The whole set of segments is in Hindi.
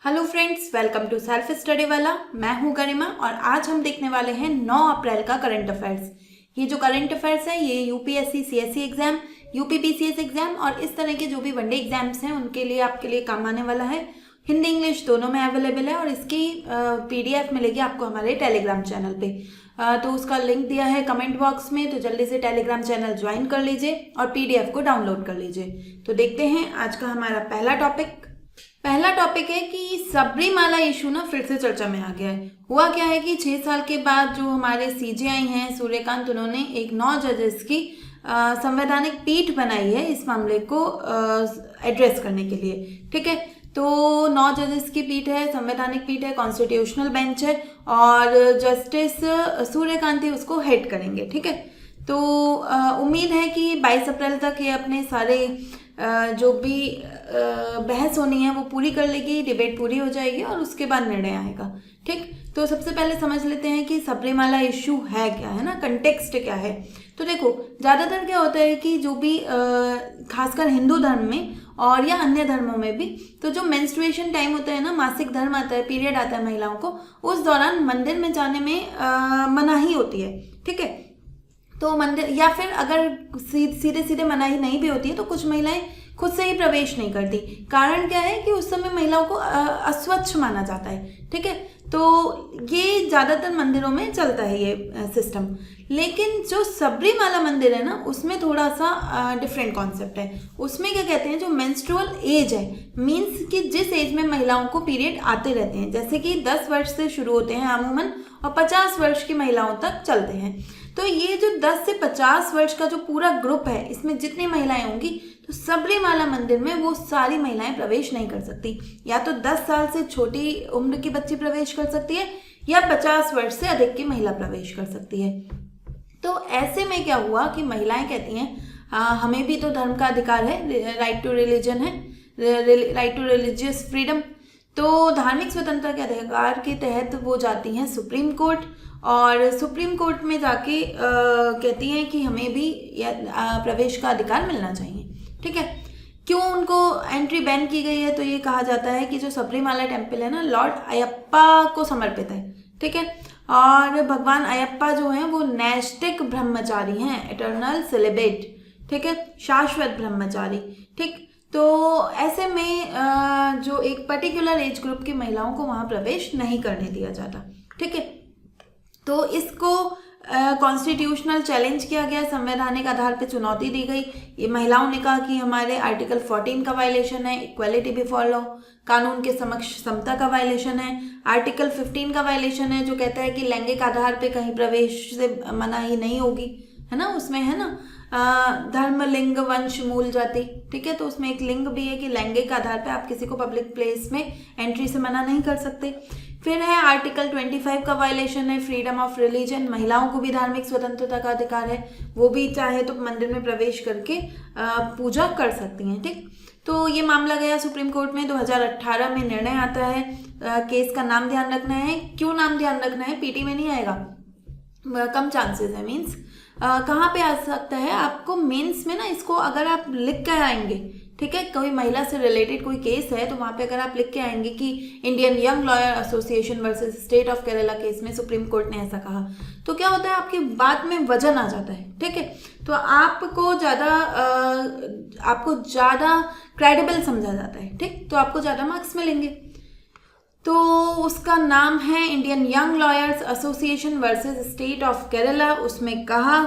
Hello friends, welcome to self study वाला। मैं हूं गरिमा और आज हम देखने वाले हैं 9 अप्रैल का करंट अफेयर्स। ये जो करंट अफेयर्स है ये UPSC CSC exam, UP PCS exam और इस तरह के जो भी वनडे एग्जाम्स हैं उनके लिए आपके लिए काम आने वाला है। हिंदी इंग्लिश दोनों में अवेलेबल है और इसकी पीडीएफ मिलेगी आपको हमारे टेलीग्राम चैनल पे। तो उसका लिंक दिया है कमेंट बॉक्स में, तो जल्दी से टेलीग्राम चैनल ज्वाइन कर लीजिए और पीडीएफ को डाउनलोड कर लीजिए। तो देखते हैं आज का हमारा पहला टॉपिक है कि सबरीमाला इशू ना फिर से चर्चा में आ गया है। हुआ क्या है कि 6 साल के बाद जो हमारे सीजेआई हैं सूर्यकांत, उन्होंने एक 9 जजेस की संवैधानिक पीठ बनाई है इस मामले को एड्रेस करने के लिए। ठीक है, तो 9 जजेस की पीठ है, संवैधानिक पीठ है, कॉन्स्टिट्यूशनल बेंच है और जस्टिस सूर्यकांत ही उसको हेड करेंगे। ठीक है, तो उम्मीद है कि 22 अप्रैल तक ये अपने सारे जो भी बहस होनी है वो पूरी कर लेगी, डिबेट पूरी हो जाएगी और उसके बाद निर्णय आएगा। ठीक, तो सबसे पहले समझ लेते हैं कि सबरीमाला इशू है क्या, है ना, कंटेक्स्ट क्या है। तो देखो, ज़्यादातर क्या होता है कि जो भी खासकर हिंदू धर्म में और या अन्य धर्मों में भी, तो जो मेंस्ट्रुएशन टाइम होता है ना, मासिक धर्म आता है, पीरियड आता है महिलाओं को, उस दौरान मंदिर में जाने में मनाही होती है। ठीक है, तो मंदिर या फिर अगर सीधे सीधे मनाही नहीं भी होती है तो कुछ महिलाएं खुद से ही प्रवेश नहीं करती। कारण क्या है कि उस समय महिलाओं को अस्वच्छ माना जाता है। ठीक है, तो ये ज़्यादातर मंदिरों में चलता है ये सिस्टम। लेकिन जो सबरीमाला मंदिर है ना, उसमें थोड़ा सा डिफरेंट कॉन्सेप्ट है। उसमें क्या कहते हैं, जो मेंस्ट्रुअल एज है, मीन्स कि जिस एज में महिलाओं को पीरियड आते रहते हैं, जैसे कि 10 वर्ष से शुरू होते हैं अमूमन और 50 वर्ष की महिलाओं तक चलते हैं। तो ये जो 10 से 50 वर्ष का जो पूरा ग्रुप है, इसमें जितनी महिलाएं होंगी, तो सबरीमाला मंदिर में वो सारी महिलाएं प्रवेश नहीं कर सकती। या तो 10 साल से छोटी उम्र की बच्ची प्रवेश कर सकती है या 50 वर्ष से अधिक की महिला प्रवेश कर सकती है। तो ऐसे में क्या हुआ कि महिलाएं कहती हैं हमें भी तो धर्म का अधिकार है, राइट टू रिलीजन है, राइट टू रिलीजियस फ्रीडम। तो धार्मिक स्वतंत्रता के अधिकार के तहत वो जाती हैं सुप्रीम कोर्ट और सुप्रीम कोर्ट में जाके कहती हैं कि हमें भी प्रवेश का अधिकार मिलना चाहिए। ठीक है, क्यों उनको एंट्री बैन की गई है, तो ये कहा जाता है कि जो सबरीमाला टेम्पल है ना, लॉर्ड अयप्पा को समर्पित है। ठीक है, और भगवान अयप्पा जो हैं वो नैष्टिक ब्रह्मचारी हैं, इटर्नल सेलिब्रेट। ठीक है, शाश्वत ब्रह्मचारी। ठीक, तो ऐसे में जो एक पर्टिकुलर एज ग्रुप की महिलाओं को वहाँ प्रवेश नहीं करने दिया जाता। ठीक है, तो इसको कॉन्स्टिट्यूशनल चैलेंज किया गया, संवैधानिक आधार पे चुनौती दी गई। ये महिलाओं ने कहा कि हमारे आर्टिकल 14 का वायलेशन है, इक्वालिटी बिफोर लॉ, कानून के समक्ष समता का वायलेशन है। आर्टिकल 15 का वायलेशन है जो कहता है कि लैंगिक आधार पे कहीं प्रवेश से मनाही नहीं होगी, है ना, उसमें है ना धर्म, लिंग, वंश, मूल, जाति। ठीक है, तो उसमें एक लिंग भी है कि लैंगिक आधार पे आप किसी को पब्लिक प्लेस में एंट्री से मना नहीं कर सकते। फिर है आर्टिकल 25 का वायलेशन है, फ्रीडम ऑफ रिलीजन, महिलाओं को भी धार्मिक स्वतंत्रता का अधिकार है, वो भी चाहे तो मंदिर में प्रवेश करके पूजा कर सकती हैं। ठीक, तो ये मामला गया सुप्रीम कोर्ट में। 2018 में निर्णय आता है। केस का नाम ध्यान रखना है। क्यों नाम ध्यान रखना है, पीटी में नहीं आएगा, कम चांसेस है। मीन्स कहाँ पे आ सकता है, आपको मेंस में ना, इसको अगर आप लिख कर आएंगे, ठीक है, कोई महिला से रिलेटेड कोई केस है तो वहाँ पे अगर आप लिख के आएंगे कि Indian young lawyer association versus state of Kerala case में सुप्रीम कोर्ट ने ऐसा कहा, तो क्या होता है, आपकी बात में वजन आ जाता है। ठीक है, तो आपको ज़्यादा क्रेडिबल समझा जाता है। ठीक, तो आपको ज़्यादा मार्क्स मिलेंगे। तो उसका नाम है Indian young lawyers association versus state of Kerala. उसमें कहा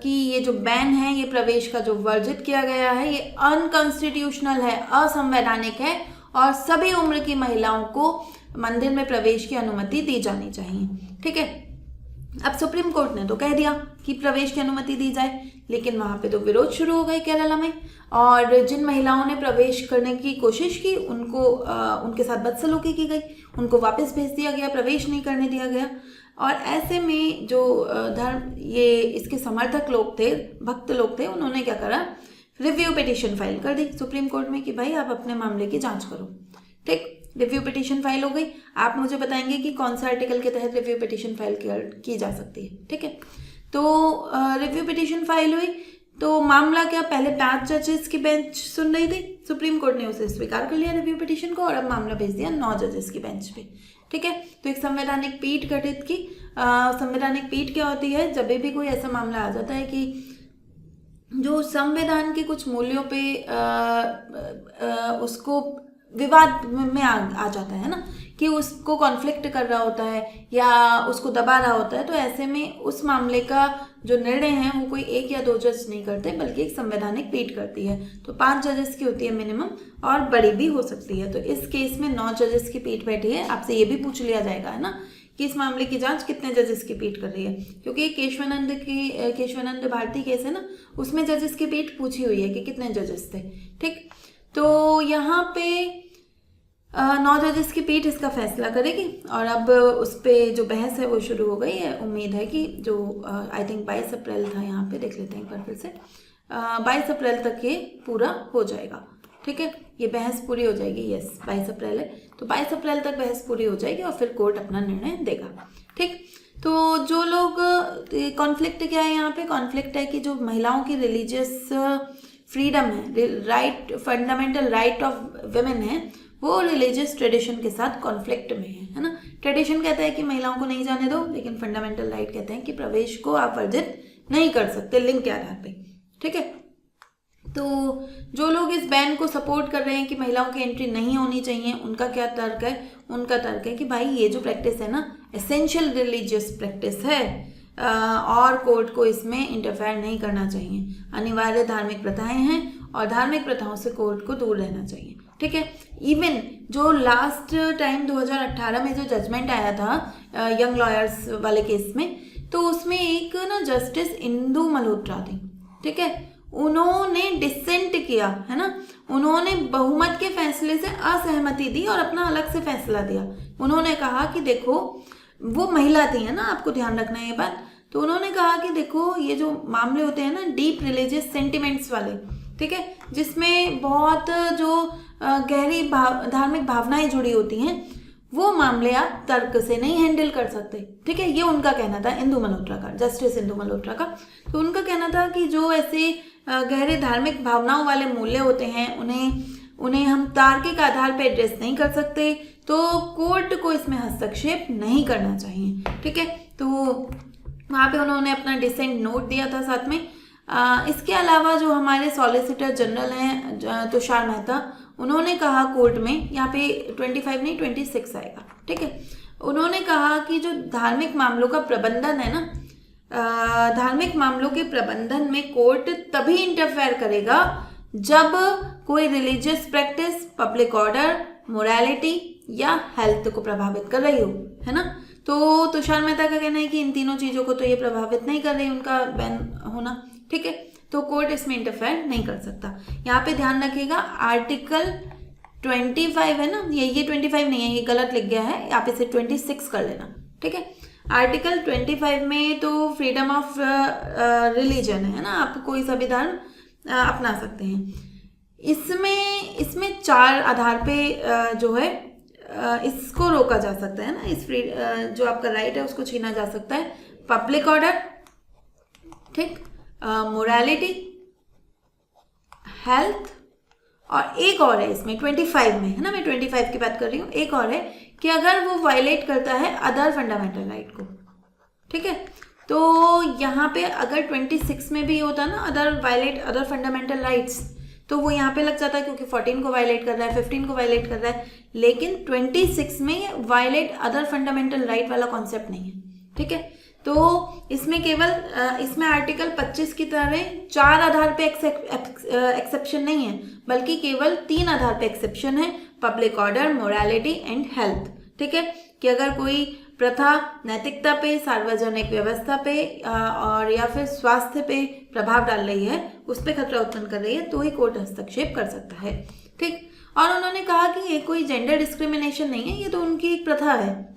कि ये जो बैन है, ये प्रवेश का जो वर्जित किया गया है, ये अनकॉन्स्टिट्यूशनल है, असंवैधानिक है और सभी उम्र की महिलाओं को मंदिर में प्रवेश की अनुमति दी जानी चाहिए। ठीक है, अब सुप्रीम कोर्ट ने तो कह दिया कि प्रवेश की अनुमति दी जाए, लेकिन वहाँ पे तो विरोध शुरू हो गए केरला में और जिन महिलाओं ने प्रवेश करने की कोशिश की उनको उनके साथ बदसलूकी की गई, उनको वापस भेज दिया गया, प्रवेश नहीं करने दिया गया। और ऐसे में जो ये इसके समर्थक लोग थे, भक्त लोग थे, उन्होंने क्या करा, रिव्यू पिटीशन फाइल कर दी सुप्रीम कोर्ट में कि भाई आप अपने मामले की जांच करो। ठीक, रिव्यू पिटीशन फाइल हो गई। आप मुझे बताएंगे कि कौन सा आर्टिकल के तहत रिव्यू पिटीशन फाइल की जा सकती है। ठीक है, तो रिव्यू पिटीशन फाइल हुई। तो मामला क्या, पहले 5 जजेस की बेंच सुन रही थी, सुप्रीम कोर्ट ने उसे स्वीकार कर लिया रिव्यू पिटीशन को, और अब मामला भेज दिया 9 जजेस की बेंच पे। ठीक है, तो एक संवैधानिक पीठ गठित की। संवैधानिक पीठ क्या होती है, जब भी कोई ऐसा मामला आ जाता है कि जो संविधान के कुछ मूल्यों पे उसको विवाद में आ जाता है ना, कि उसको कॉन्फ्लिक्ट कर रहा होता है या उसको दबा रहा होता है, तो ऐसे में उस मामले का जो निर्णय है वो कोई 1 या 2 जज नहीं करते, बल्कि एक संवैधानिक पीठ करती है। तो 5 जजेस की होती है मिनिमम, और बड़ी भी हो सकती है। तो इस केस में 9 जजेस की पीठ बैठी है। आपसे ये भी पूछ लिया जाएगा है ना कि इस मामले की जांच कितने जजेस की पीठ कर रही है, क्योंकि केशवानंद भारती केस है ना, उसमें जजेस की पीठ पूछी हुई है कि कितने जजेस थे। ठीक, तो यहाँ पे 9 जजेस की पीठ इसका फैसला करेगी, और अब उस पर जो बहस है वो शुरू हो गई है। उम्मीद है कि जो आई थिंक 22 अप्रैल था, यहाँ पे देख लेते हैं एक बार फिर से, 22 अप्रैल तक ये पूरा हो जाएगा। ठीक है, ये बहस पूरी हो जाएगी। यस, 22 अप्रैल है, तो 22 अप्रैल तक बहस पूरी हो जाएगी और फिर कोर्ट अपना निर्णय देगा। ठीक, तो जो लोग कॉन्फ्लिक्ट क्या है यहाँ पे, कॉन्फ्लिक्ट है कि जो महिलाओं की रिलीजियस फ्रीडम है, right, fundamental right of women है, वो रिलीजियस ट्रेडिशन के साथ कॉन्फ्लिक्ट में है ना। ट्रेडिशन कहता है कि महिलाओं को नहीं जाने दो, लेकिन फंडामेंटल राइट कहते हैं कि प्रवेश को आप वर्जित नहीं कर सकते लिंग के आधार पे। ठीक है, तो जो लोग इस बैन को सपोर्ट कर रहे हैं कि महिलाओं की एंट्री नहीं होनी चाहिए, उनका क्या तर्क है, उनका तर्क है कि भाई ये जो प्रैक्टिस है ना, एसेंशियल रिलीजियस प्रैक्टिस है, और कोर्ट को इसमें इंटरफेयर नहीं करना चाहिए। अनिवार्य धार्मिक प्रथाएं हैं और धार्मिक प्रथाओं से कोर्ट को दूर रहना चाहिए। ठीक है, इवन जो लास्ट टाइम 2018 में जो जजमेंट आया था यंग लॉयर्स वाले केस में, तो उसमें एक ना जस्टिस इंदु मल्होत्रा थी। ठीक है, उन्होंने डिसेंट किया है ना, उन्होंने बहुमत के फैसले से असहमति दी और अपना अलग से फैसला दिया। उन्होंने कहा कि देखो, वो महिला थी है ना, आपको ध्यान रखना है ये बात। तो उन्होंने कहा कि देखो, ये जो मामले होते हैं ना डीप रिलीजियस सेंटिमेंट्स वाले, ठीक है, जिसमें बहुत जो गहरी धार्मिक भावनाएं जुड़ी होती हैं, वो मामले आप तर्क से नहीं हैंडल कर सकते। ठीक है, ये उनका कहना था, इंदु मल्होत्रा का, जस्टिस इंदु मल्होत्रा का। तो उनका कहना था कि जो ऐसे गहरे धार्मिक भावनाओं वाले मूल्य होते हैं, उन्हें हम तार्किक आधार पर एड्रेस नहीं कर सकते, तो कोर्ट को इसमें हस्तक्षेप नहीं करना चाहिए। ठीक है, तो वहाँ पे उन्होंने अपना डिसेंट नोट दिया था साथ में। इसके अलावा जो हमारे सॉलिसिटर जनरल हैं तुषार मेहता, उन्होंने कहा कोर्ट में, यहाँ पे 25 नहीं 26 आएगा। ठीक है, उन्होंने कहा कि जो धार्मिक मामलों का प्रबंधन है ना, धार्मिक मामलों के प्रबंधन में कोर्ट तभी इंटरफेयर करेगा जब कोई religious practice public order, morality या हेल्थ को प्रभावित कर रही हो, है ना। तो तुषार मेहता का कहना है कि इन तीनों चीज़ों को तो ये प्रभावित नहीं कर रही, उनका बैन होना। ठीक है, तो कोर्ट इसमें इंटरफेयर नहीं कर सकता। यहाँ पे ध्यान रखिएगा, आर्टिकल 25 है ना, ये 25 नहीं है, ये गलत लिख गया है, आप इसे 26 कर लेना। ठीक है, आर्टिकल 25 में तो फ्रीडम ऑफ रिलीजन है ना, आप कोई सा भी धर्म अपना सकते हैं। इसमें 4 आधार पे जो है इसको रोका जा सकता है ना, इस जो आपका राइट है उसको छीना जा सकता है। पब्लिक ऑर्डर, ठीक, मोरालिटी, हेल्थ, और एक और है इसमें 25 में, है ना, मैं 25 की बात कर रही हूँ। एक और है कि अगर वो वायलेट करता है अदर फंडामेंटल राइट को। ठीक है, तो यहाँ पे अगर 26 में भी होता ना, वायलेट अदर फंडामेंटल राइट्स, तो वो यहाँ पे लग जाता है, क्योंकि 14 को वायलेट कर रहा है, 15 को वायलेट कर रहा है, लेकिन 26 में वायलेट अदर फंडामेंटल राइट वाला कॉन्सेप्ट नहीं है। ठीक है, तो इसमें केवल इसमें आर्टिकल 25 की तरह 4 आधार पे एक्सेप्शन नहीं है, बल्कि केवल 3 आधार पे एक्सेप्शन है, public order, morality and health. ठीक है, कि अगर कोई प्रथा नैतिकता पे, सार्वजनिक व्यवस्था पे और या फिर स्वास्थ्य पे प्रभाव डाल रही है, उस पर खतरा उत्पन्न कर रही है, तो ही कोर्ट हस्तक्षेप कर सकता है। ठीक, और उन्होंने कहा कि ये कोई जेंडर डिस्क्रिमिनेशन नहीं है, ये तो उनकी एक प्रथा है।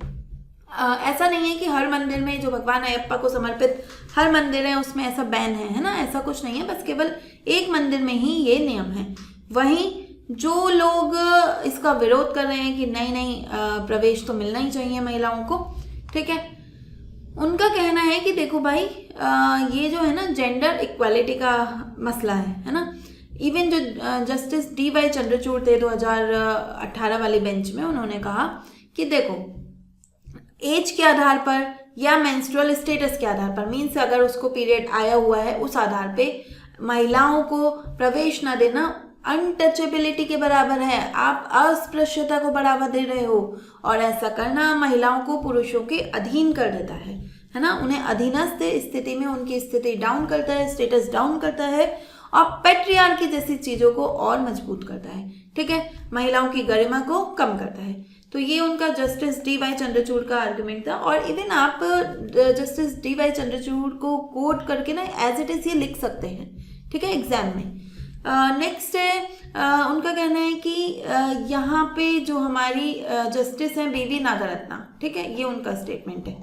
ऐसा नहीं है कि हर मंदिर में जो भगवान अयप्पा को समर्पित हर मंदिर है उसमें ऐसा बैन है ना, ऐसा कुछ नहीं है, बस केवल एक मंदिर में ही ये नियम है। वहीं जो लोग इसका विरोध कर रहे हैं कि नहीं प्रवेश तो मिलना ही चाहिए महिलाओं को, ठीक है, उनका कहना है कि देखो भाई, ये जो है ना जेंडर इक्वालिटी का मसला है ना। इवन जो जस्टिस DY चंद्रचूड़ थे 2018 वाली बेंच में, उन्होंने कहा कि देखो एज के आधार पर या मेंस्ट्रुअल स्टेटस के आधार पर, मीन्स अगर उसको पीरियड आया हुआ है उस आधार पे महिलाओं को प्रवेश न देना अनटचेबिलिटी के बराबर है। आप अस्पृश्यता को बढ़ावा दे रहे हो और ऐसा करना महिलाओं को पुरुषों के अधीन कर देता है ना। उन्हें अधीनस्थ स्थिति में उनकी स्थिति डाउन करता है, स्टेटस डाउन करता है और पैट्रियार्की जैसी चीज़ों को और मजबूत करता है। ठीक है, महिलाओं की गरिमा को कम करता है। तो ये उनका जस्टिस DY चंद्रचूड़ का आर्गुमेंट था। और इवन आप जस्टिस DY चंद्रचूड़ को कोट करके ना एज इट इज ये लिख सकते हैं, ठीक है, एग्जाम में। नेक्स्ट है उनका कहना है कि यहाँ पे जो हमारी जस्टिस हैं BV नागरत्ना, ठीक है, ये उनका स्टेटमेंट है।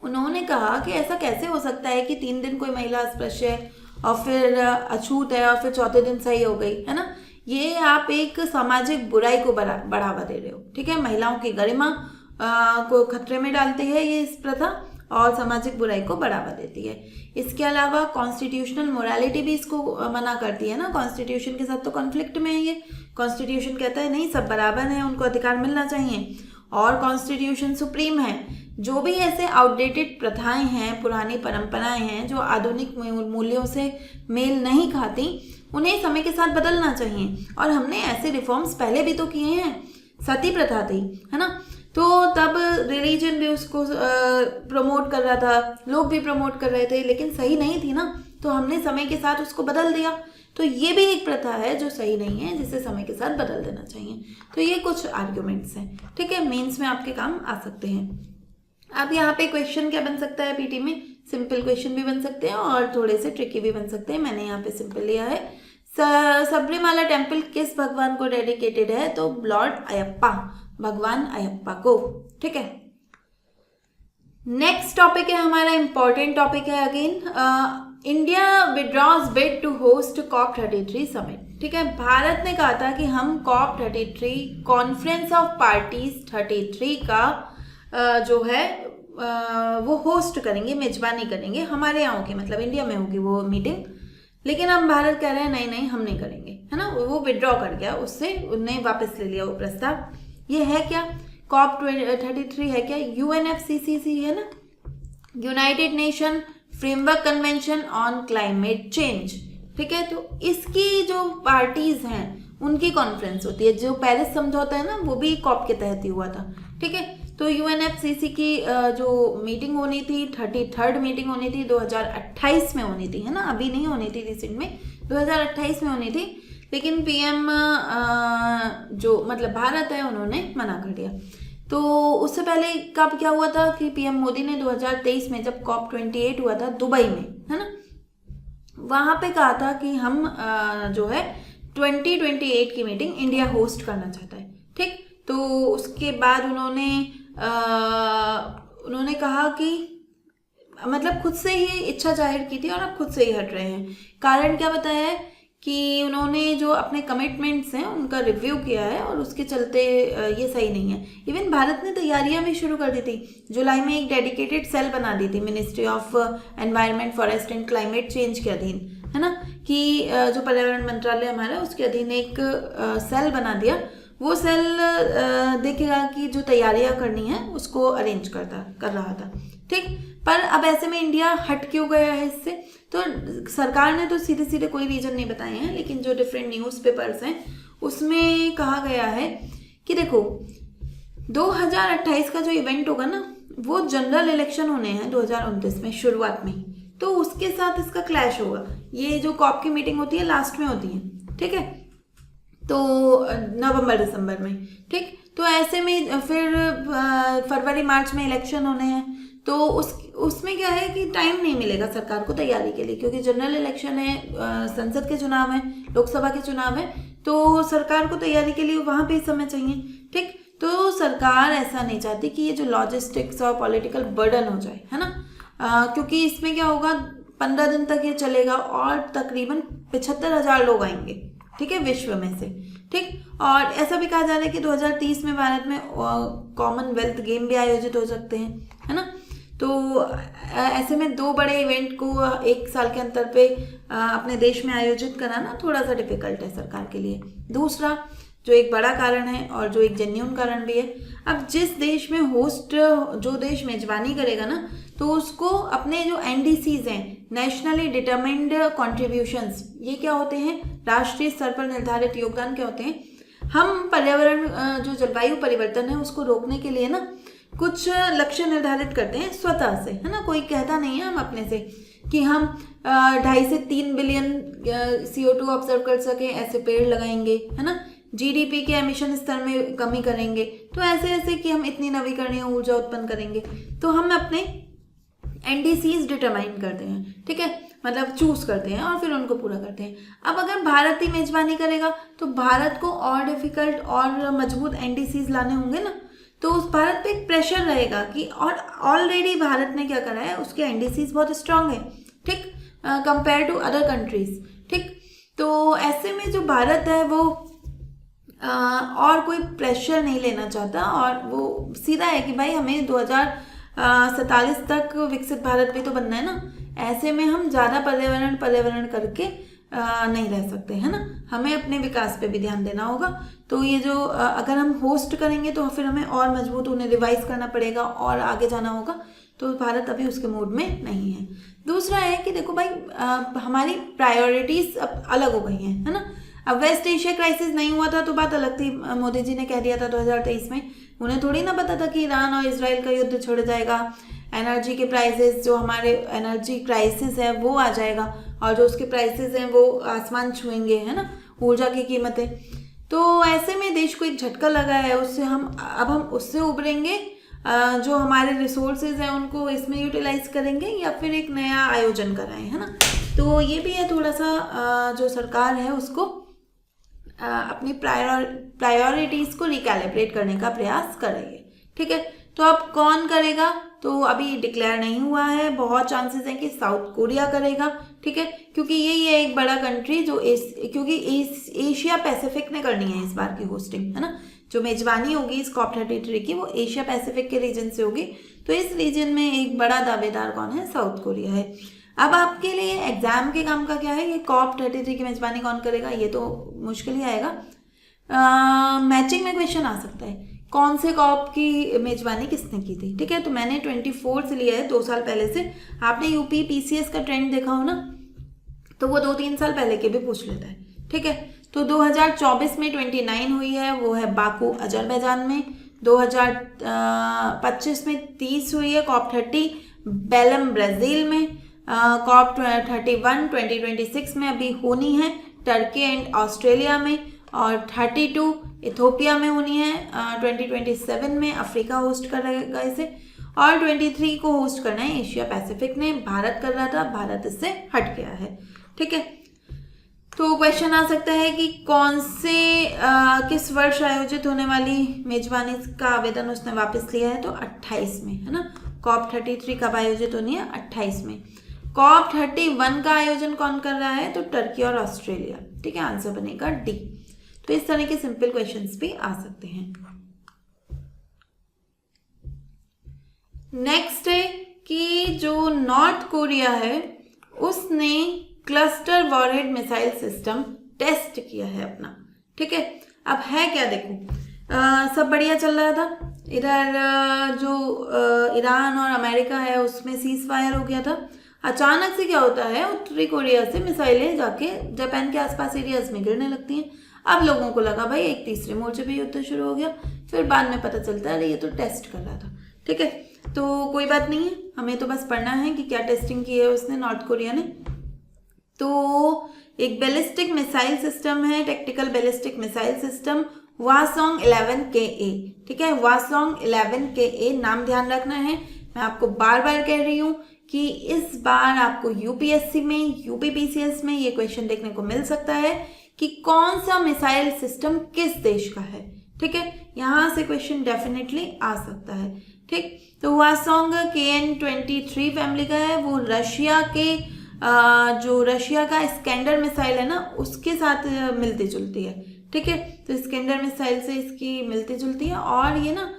उन्होंने कहा कि ऐसा कैसे हो सकता है कि 3 दिन कोई महिला अस्पृश्य है और फिर अछूत है और फिर चौथे दिन सही हो गई, है ना। ये आप एक सामाजिक बुराई को बढ़ावा दे रहे हो। ठीक है, महिलाओं की गरिमा को खतरे में डालती है ये इस प्रथा और सामाजिक बुराई को बढ़ावा देती है। इसके अलावा कॉन्स्टिट्यूशनल मोरालिटी भी इसको मना करती है ना। कॉन्स्टिट्यूशन के साथ तो कॉन्फ्लिक्ट में है ये। कॉन्स्टिट्यूशन कहता है नहीं, सब बराबर हैं, उनको अधिकार मिलना चाहिए और कॉन्स्टिट्यूशन सुप्रीम है। जो भी ऐसे आउटडेटेड प्रथाएं हैं, पुरानी परंपराएं हैं जो आधुनिक मूल्यों से मेल नहीं खाती, उन्हें समय के साथ बदलना चाहिए। और हमने ऐसे रिफॉर्म्स पहले भी तो किए हैं। सती प्रथा थी, है ना, तो तब रिलीजन भी उसको प्रमोट कर रहा था, लोग भी प्रमोट कर रहे थे, लेकिन सही नहीं थी ना, तो हमने समय के साथ उसको बदल दिया। तो ये भी एक प्रथा है जो सही नहीं है, जिसे समय के साथ बदल देना चाहिए। तो ये कुछ आर्ग्यूमेंट्स हैं, ठीक है, मेंस में आपके काम आ सकते हैं। अब यहाँ पे क्वेश्चन क्या बन सकता है पीटी में? सिंपल क्वेश्चन भी बन सकते हैं और थोड़े से ट्रिकी भी बन सकते हैं। मैंने यहाँ पे सिंपल लिया है। सबरीमाला टेम्पल किस भगवान को डेडिकेटेड है? तो लॉर्ड अयप्पा, भगवान अयप्पा को। ठीक है, नेक्स्ट टॉपिक है हमारा, इंपॉर्टेंट टॉपिक है again. India withdraws bid to host COP33 summit. ठीक है, भारत ने कहा था कि हम COP33 कॉन्फ्रेंस ऑफ पार्टीज 33 का जो है वो होस्ट करेंगे, मेजबानी करेंगे, हमारे यहाँ होगी, मतलब इंडिया में होगी वो मीटिंग। लेकिन अब भारत कह रहे हैं नहीं नहीं हम नहीं करेंगे, है ना। वो विड्रॉ कर गया, उससे उन्हें वापस ले लिया वो प्रस्ताव। ये है क्या? COP33 है क्या? UNFCCC है ना, United nation framework convention on climate change. ठीक है, तो इसकी जो पार्टीज हैं उनकी कॉन्फ्रेंस होती है। जो पेरिस समझौता है ना, वो भी COP के तहत ही हुआ था। ठीक है, तो UNFCCC की जो मीटिंग होनी थी, 33rd मीटिंग होनी थी, 2028 में होनी थी, है ना, अभी नहीं होनी थी रिसेंट में, 2028 में होनी थी। लेकिन PM जो मतलब भारत है, उन्होंने मना कर दिया। तो उससे पहले कब क्या हुआ था कि PM मोदी ने 2023 में जब COP28 हुआ था दुबई में, है ना, वहाँ पे कहा था कि हम जो है 2028 की मीटिंग इंडिया होस्ट करना चाहता है। ठीक, तो उसके बाद उन्होंने कहा कि मतलब खुद से ही इच्छा जाहिर की थी और अब खुद से ही हट रहे हैं। कारण क्या बताया है कि उन्होंने जो अपने कमिटमेंट्स हैं उनका रिव्यू किया है और उसके चलते ये सही नहीं है। इवन भारत ने तैयारियां भी शुरू कर दी थी। जुलाई में एक डेडिकेटेड सेल बना दी थी ministry of environment, forest and climate change के अधीन, है ना, कि जो पर्यावरण मंत्रालय हमारा है उसके अधीन एक सेल बना दिया। वो सेल देखेगा कि जो तैयारियां करनी है उसको अरेंज कर रहा था। ठीक, पर अब ऐसे में इंडिया हट क्यों गया है इससे? तो सरकार ने तो सीधे सीधे कोई रीजन नहीं बताए हैं, लेकिन जो डिफरेंट न्यूज़पेपर्स हैं उसमें कहा गया है कि देखो 2028 का जो इवेंट होगा ना, वो जनरल इलेक्शन होने हैं 2029 में शुरुआत में ही, तो उसके साथ इसका क्लैश होगा। ये जो COP की मीटिंग होती है लास्ट में होती है, ठीक है, तो नवंबर दिसंबर में। ठीक, तो ऐसे में फिर फरवरी मार्च में इलेक्शन होने हैं, तो उसमें क्या है कि टाइम नहीं मिलेगा सरकार को तैयारी के लिए, क्योंकि जनरल इलेक्शन है, संसद के चुनाव है, लोकसभा के चुनाव है, तो सरकार को तैयारी के लिए वहाँ पे समय चाहिए। ठीक, तो सरकार ऐसा नहीं चाहती कि ये जो लॉजिस्टिक्स और पॉलिटिकल बर्डन हो जाए, है ना, क्योंकि इसमें क्या होगा, 15 दिन तक ये चलेगा और तकरीबन 75,000 लोग आएंगे, ठीक है, विश्व में से। ठीक, और ऐसा भी कहा जा रहा है कि 2030 में भारत में कॉमनवेल्थ गेम भी आयोजित हो सकते हैं, है ना। तो ऐसे में दो बड़े इवेंट को एक साल के अंतर पे अपने देश में आयोजित कराना थोड़ा सा डिफिकल्ट है सरकार के लिए। दूसरा जो एक बड़ा कारण है और जो एक जेन्युइन कारण भी है, अब जिस देश में होस्ट, जो देश मेजबानी करेगा ना, तो उसको अपने जो NDCs हैं, नेशनली डिटरमाइंड कॉन्ट्रीब्यूशंस, ये क्या होते हैं, राष्ट्रीय स्तर पर निर्धारित योगदान क्या होते हैं। हम पर्यावरण, जो जलवायु परिवर्तन है उसको रोकने के लिए ना कुछ लक्ष्य निर्धारित करते हैं स्वतः से, है ना। कोई कहता नहीं है हम अपने से कि हम 2.5 से 3 बिलियन CO2 ऑब्जर्व कर सके, ऐसे पेड़ लगाएंगे, है ना। GDP के एमिशन स्तर में कमी करेंगे, तो ऐसे ऐसे कि हम इतनी नवीकरणीय ऊर्जा उत्पन्न करेंगे। तो हम अपने NDCs डिटरमाइन करते हैं, ठीक है, मतलब चूज करते हैं और फिर उनको पूरा करते हैं। अब अगर भारत ही मेजबानी करेगा तो भारत को और डिफिकल्ट और मजबूत NDCs लाने होंगे ना, तो उस भारत पे एक प्रेशर रहेगा कि, और ऑलरेडी भारत ने क्या करा है, उसके NDCs बहुत स्ट्रांग है, ठीक, कंपेयर टू अदर कंट्रीज, ठीक। तो ऐसे में जो भारत है वो और कोई प्रेशर नहीं लेना चाहता और वो सीधा है कि भाई हमें 2047 तक विकसित भारत भी तो बनना है ना। ऐसे में हम ज़्यादा पर्यावरण करके नहीं रह सकते, है ना। हमें अपने विकास पे भी ध्यान देना होगा। तो ये जो अगर हम होस्ट करेंगे तो फिर हमें और मजबूत उन्हें रिवाइज करना पड़ेगा और आगे जाना होगा, तो भारत अभी उसके मोड में नहीं है। दूसरा है कि देखो भाई, हमारी प्रायोरिटीज अब अलग हो गई हैं, है ना। अब वेस्ट एशिया क्राइसिस नहीं हुआ था तो बात अलग थी, मोदी जी ने कह दिया था 2023 में, उन्हें थोड़ी ना पता था कि ईरान और इजराइल का युद्ध छिड़ जाएगा, एनर्जी के प्राइसेस, जो हमारे एनर्जी क्राइसिस है वो आ जाएगा और जो उसके प्राइसेस हैं वो आसमान छुएंगे, है ना, ऊर्जा की कीमतें। तो ऐसे में देश को एक झटका लगा है, उससे हम उससे उभरेंगे, जो हमारे रिसोर्सेज हैं उनको इसमें यूटिलाइज करेंगे या फिर एक नया आयोजन कराएं, है ना। तो ये भी है, थोड़ा सा जो सरकार है उसको अपनी प्रायोरिटीज़ को रिकैलिब्रेट करने का प्रयास करेंगे, ठीक है। तो अब कौन करेगा, तो अभी डिक्लेयर नहीं हुआ है, बहुत चांसेस हैं कि साउथ कोरिया करेगा, ठीक है, क्योंकि यही है एक बड़ा कंट्री जो क्योंकि एशिया पैसिफिक ने करनी है इस बार की होस्टिंग, है ना। जो मेजबानी होगी इस COP33 की वो एशिया पैसिफिक के रीजन से होगी, तो इस रीजन में एक बड़ा दावेदार कौन है, साउथ कोरिया है। अब आपके लिए एग्जाम के काम का क्या है, ये COP33 की मेजबानी कौन करेगा, ये तो मुश्किल ही आएगा। मैचिंग में क्वेश्चन आ सकता है, कौन से COP की मेजबानी किसने की थी, ठीक है। तो मैंने 24 से लिया है, 2 साल पहले से। आपने UP PCS का ट्रेंड देखा हो ना, तो वो 2-3 साल पहले के भी पूछ लेता है, ठीक है। तो 2024 में 29 हुई है, वो है बाकू अजरबैजान में। 2025 में 30 हुई है, COP30 बेलम ब्राज़ील में। COP31 2026 में अभी होनी है टर्की एंड ऑस्ट्रेलिया में, और 32 इथोपिया में होनी है 2027 में, अफ्रीका होस्ट करेगा इसे, और 23 को होस्ट करना है एशिया पैसिफिक ने, भारत कर रहा था, भारत इससे हट गया है, ठीक है। तो क्वेश्चन आ सकता है कि कौन से किस वर्ष आयोजित होने वाली मेजबानी का आवेदन उसने वापस लिया है, तो 28 में, है ना। COP33 कब आयोजित होनी है, 28 में। COP31 का आयोजन कौन कर रहा है, तो टर्की और ऑस्ट्रेलिया, ठीक है, आंसर बनेगा डी। तो इस तरह के सिंपल क्वेश्चंस भी आ सकते हैं। नेक्स्ट है कि जो नॉर्थ कोरिया है उसने cluster warhead missile system test किया है अपना, ठीक है। अब है क्या, देखो सब बढ़िया चल रहा था इधर, जो ईरान और अमेरिका है उसमें सीज फायर हो गया था। अचानक से क्या होता है, उत्तरी कोरिया से मिसाइलें जाके जापान के आसपास एरियाज में गिरने लगती हैं। अब लोगों को लगा भाई एक तीसरे मोर्चे पे युद्ध शुरू हो गया, फिर बाद में पता चलता है अरे ये तो टेस्ट कर रहा था, ठीक है। तो कोई बात नहीं है, हमें तो बस पढ़ना है कि क्या टेस्टिंग की है उसने, नॉर्थ कोरिया ने। तो एक बैलिस्टिक मिसाइल सिस्टम है, tactical ballistic missile system Hwasong 11KA, ठीक है, वासोंग 11KA नाम ध्यान रखना है। मैं आपको बार बार कह रही हूँ कि इस बार आपको UPSC में, UP PCS में ये क्वेश्चन देखने को मिल सकता है कि कौन सा मिसाइल सिस्टम किस देश का है, ठीक है, यहाँ से क्वेश्चन डेफिनेटली आ सकता है, ठीक। तो वासोंग KN-23 फैमिली का है, वो रशिया के जो रशिया का स्कैंडर मिसाइल है ना उसके साथ मिलती जुलती है, ठीक है। तो स्कैंडर मिसाइल से इसकी मिलती जुलती है और ये ना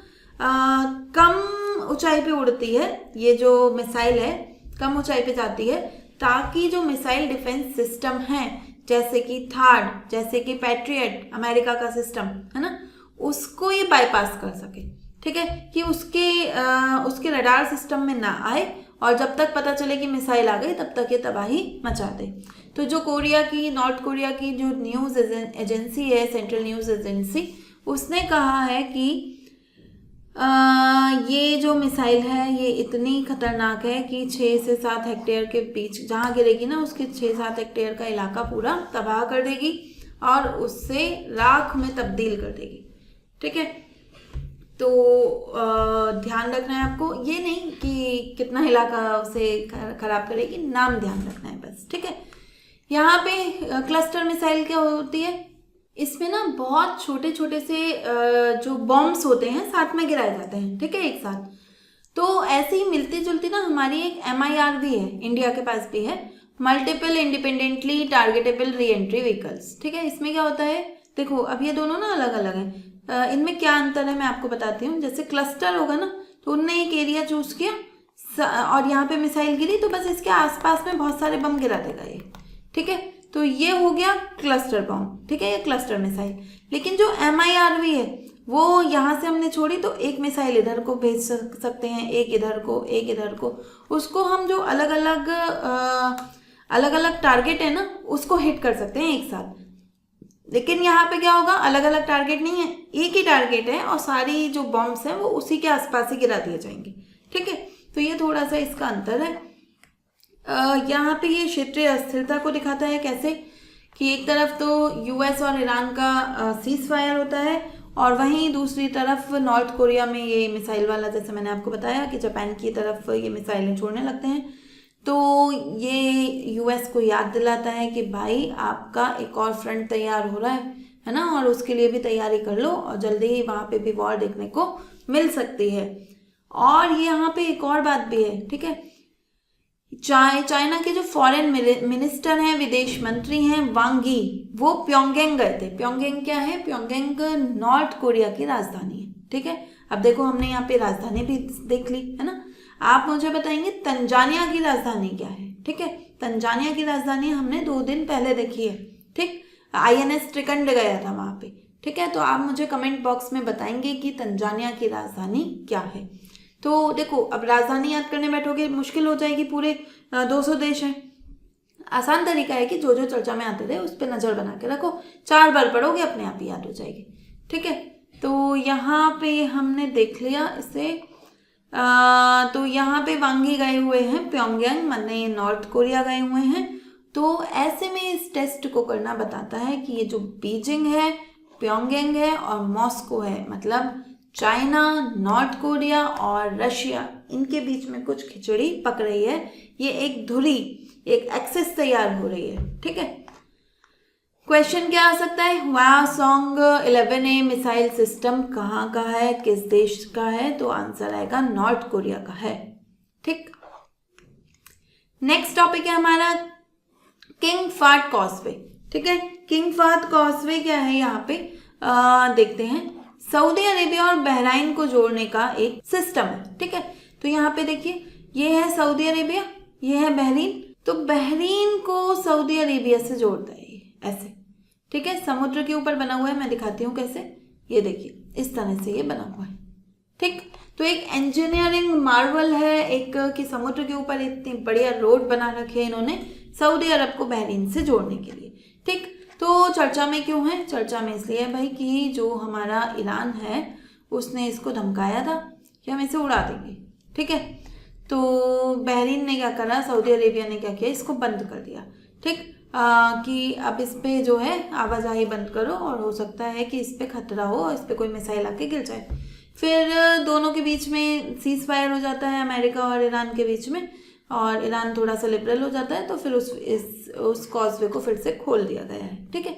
कम ऊंचाई पे उड़ती है, ये जो मिसाइल है कम ऊंचाई पे जाती है, ताकि जो मिसाइल डिफेंस सिस्टम है जैसे कि थाड, जैसे कि पैट्रियट अमेरिका का सिस्टम है ना, उसको ये बाईपास कर सके। ठीक है, कि उसके रडार सिस्टम में ना आए और जब तक पता चले कि मिसाइल आ गई तब तक ये तबाही मचा दे। तो जो नॉर्थ कोरिया की जो न्यूज़ एजेंसी है, सेंट्रल न्यूज़ एजेंसी, उसने कहा है कि ये जो मिसाइल है ये इतनी खतरनाक है कि 6 से 7 हेक्टेयर के बीच जहाँ गिरेगी ना, उसके 6-7 हेक्टेयर का इलाका पूरा तबाह कर देगी और उससे राख में तब्दील कर देगी। ठीक है, तो ध्यान रखना है आपको, ये नहीं कि कितना इलाका उसे खराब करेगी, नाम ध्यान रखना है बस। ठीक है, यहाँ पे क्लस्टर मिसाइल क्या होती है, इसमें ना बहुत छोटे छोटे से जो बॉम्ब्स होते हैं साथ में गिराए जाते हैं। ठीक है, एक साथ। तो ऐसे ही मिलती जुलती ना हमारी एक MIR भी है, इंडिया के पास भी है, multiple independently targetable re entry vehicles. ठीक है, इसमें क्या होता है, देखो अब ये दोनों ना अलग अलग हैं, इनमें क्या अंतर है मैं आपको बताती हूँ। जैसे क्लस्टर होगा ना, तो उनने एक एरिया चूज किया और यहाँ पे मिसाइल गिरी तो बस इसके आसपास में बहुत सारे बम गिरा देगा ये। ठीक है, तो ये हो गया क्लस्टर बम। ठीक है, ये क्लस्टर मिसाइल। लेकिन जो MIRV है वो यहाँ से हमने छोड़ी तो एक मिसाइल इधर को भेज सकते हैं, एक इधर को, एक इधर को, उसको हम जो अलग अलग टारगेट है ना उसको हिट कर सकते हैं एक साथ। लेकिन यहाँ पे क्या होगा, अलग अलग टारगेट नहीं है, एक ही टारगेट है और सारी जो बॉम्ब्स हैं वो उसी के आसपास ही गिरा दिए जाएंगे। ठीक है, तो ये थोड़ा सा इसका अंतर है। यहाँ पे ये क्षेत्रीय अस्थिरता को दिखाता है कैसे, कि एक तरफ तो US और ईरान का सीज फायर होता है और वहीं दूसरी तरफ नॉर्थ कोरिया में ये मिसाइल वाला, जैसे मैंने आपको बताया कि जापान की तरफ ये मिसाइलें छोड़ने लगते हैं, तो ये US को याद दिलाता है कि भाई आपका एक और फ्रंट तैयार हो रहा है ना, और उसके लिए भी तैयारी कर लो और जल्दी ही वहाँ पे भी वॉर देखने को मिल सकती है। और यहाँ पे एक और बात भी है। ठीक है, चाइना के जो फॉरेन मिनिस्टर हैं, विदेश मंत्री हैं, वांग यी, वो प्योंगयांग गए थे। प्योंगयांग क्या है, प्योंगयांग नॉर्थ कोरिया की राजधानी है। ठीक है, अब देखो हमने यहाँ पे राजधानी भी देख ली है ना। आप मुझे बताएंगे तंजानिया की राजधानी क्या है। ठीक है, तंजानिया की राजधानी हमने 2 दिन पहले देखी है। ठीक, INS ट्रिकंड गया था वहाँ पे। ठीक है, तो आप मुझे कमेंट बॉक्स में बताएंगे कि तंजानिया की राजधानी क्या है। तो देखो अब राजधानी याद करने बैठोगे मुश्किल हो जाएगी, पूरे 200 देश हैं। आसान तरीका है कि जो जो चर्चा में आते थे उस पर नज़र बना के रखो, 4 बार पढ़ोगे अपने आप ही याद हो जाएगी। ठीक है, तो यहाँ पे हमने देख लिया इसे। तो यहाँ पे वांग यी गए हुए हैं प्योंगयांग, माने नॉर्थ कोरिया गए हुए हैं। तो ऐसे में इस टेस्ट को करना बताता है कि ये जो बीजिंग है, प्योंगयांग है और मॉस्को है, मतलब चाइना, नॉर्थ कोरिया और रशिया, इनके बीच में कुछ खिचड़ी पक रही है। ये एक धुरी, एक एक्सिस तैयार हो रही है। ठीक है, क्वेश्चन क्या आ सकता है, Hwasong 11A मिसाइल सिस्टम कहाँ का है, किस देश का है, तो आंसर आएगा नॉर्थ कोरिया का है। ठीक, नेक्स्ट टॉपिक है हमारा किंग फाहद कॉजवे। ठीक है, किंग फाहद कॉजवे क्या है, यहाँ पे देखते हैं। सऊदी अरेबिया और बहराइन को जोड़ने का एक सिस्टम है। ठीक है, तो यहाँ पे देखिए, ये है सऊदी अरेबिया, ये है बहरीन, तो बहरीन को सऊदी अरेबिया से जोड़ता है ये ऐसे। ठीक है, समुद्र के ऊपर बना हुआ है, मैं दिखाती हूँ कैसे। ये देखिए इस तरह से ये बना हुआ है। ठीक, तो एक इंजीनियरिंग मार्वल है एक, कि समुद्र के ऊपर इतनी बढ़िया रोड बना रखे हैं इन्होंने सऊदी अरब को बहरीन से जोड़ने के लिए। ठीक, तो चर्चा में क्यों है, चर्चा में इसलिए है भाई कि जो हमारा ईरान है उसने इसको धमकाया था कि हम इसे उड़ा देंगे। ठीक है, तो बहरीन ने क्या करा, सऊदी अरेबिया ने क्या किया, इसको बंद कर दिया। ठीक, कि अब इस पे जो है आवाजाही बंद करो और हो सकता है कि इस पे खतरा हो, इस पे कोई मिसाइल आके गिर जाए। फिर दोनों के बीच में सीज फायर हो जाता है, अमेरिका और ईरान के बीच में, और ईरान थोड़ा सा लिबरल हो जाता है, तो फिर उस कॉजवे को फिर से खोल दिया गया है। ठीक है,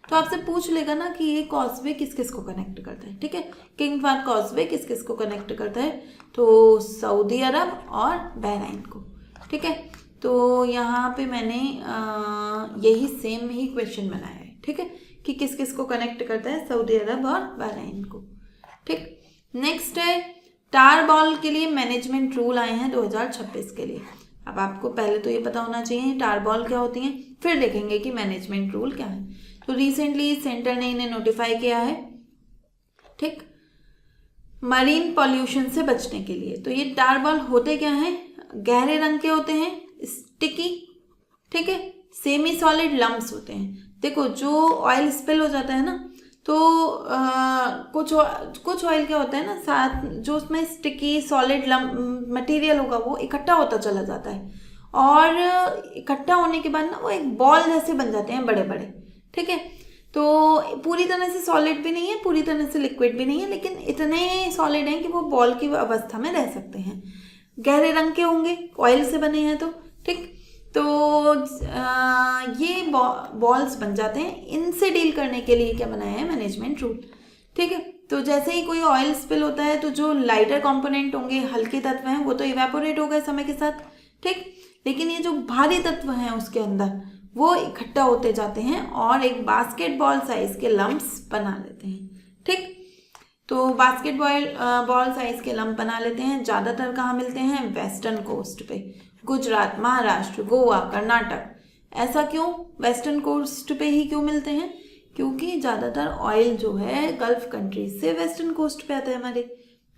तो आपसे पूछ लेगा ना कि ये कॉजवे किस किस को कनेक्ट करता है। ठीक है, किंग फाहद कॉजवे किस किस को कनेक्ट करता है, तो सऊदी अरब और बहराइन को। ठीक है, तो यहाँ पे मैंने यही सेम ही क्वेश्चन बनाया है। ठीक है, कि किस किस को कनेक्ट करता है, सऊदी अरब और बहराइन को। ठीक, नेक्स्ट है टार बॉल के लिए मैनेजमेंट रूल आए हैं 2026 के लिए। अब आपको पहले तो ये पता होना चाहिए टार बॉल क्या होती हैं, फिर देखेंगे कि मैनेजमेंट रूल क्या है। तो रिसेंटली सेंटर ने इन्हें नोटिफाई किया है, ठीक, मरीन पॉल्यूशन से बचने के लिए। तो ये टार बॉल होते क्या हैं, गहरे रंग के होते हैं, स्टिकी, ठीक है, सेमी सॉलिड लम्प्स होते हैं। देखो जो ऑयल स्पिल हो जाता है ना, तो कुछ ऑयल क्या होता है ना, साथ जो उसमें स्टिकी सॉलिड मटेरियल होगा वो इकट्ठा होता चला जाता है, और इकट्ठा होने के बाद ना वो एक बॉल जैसे बन जाते हैं बड़े बड़े, ठीक है। तो पूरी तरह से सॉलिड भी नहीं है, पूरी तरह से लिक्विड भी नहीं है, लेकिन इतने सॉलिड हैं कि वो बॉल की अवस्था में रह सकते हैं। गहरे रंग के होंगे, ऑयल से बने हैं, तो ठीक। तो ये बॉल्स बन जाते हैं। इनसे डील करने के लिए क्या बनाया है, मैनेजमेंट रूल, ठीक है। तो जैसे ही कोई ऑयल स्पिल होता है तो जो लाइटर कंपोनेंट होंगे, हल्के तत्व हैं, वो तो इवेपोरेट हो गए समय के साथ, ठीक। लेकिन ये जो भारी तत्व हैं उसके अंदर वो इकट्ठा होते जाते हैं और एक बास्केटबॉल साइज के लम्प्स बना लेते हैं, ठीक। तो बास्केटबॉल साइज के लम्प बना लेते हैं। ज़्यादातर कहाँ मिलते हैं, वेस्टर्न कोस्ट पे, गुजरात, महाराष्ट्र, गोवा, कर्नाटक। ऐसा क्यों, वेस्टर्न कोस्ट पे ही क्यों मिलते हैं, क्योंकि ज़्यादातर ऑयल जो है गल्फ कंट्रीज से वेस्टर्न कोस्ट पे आता है हमारे,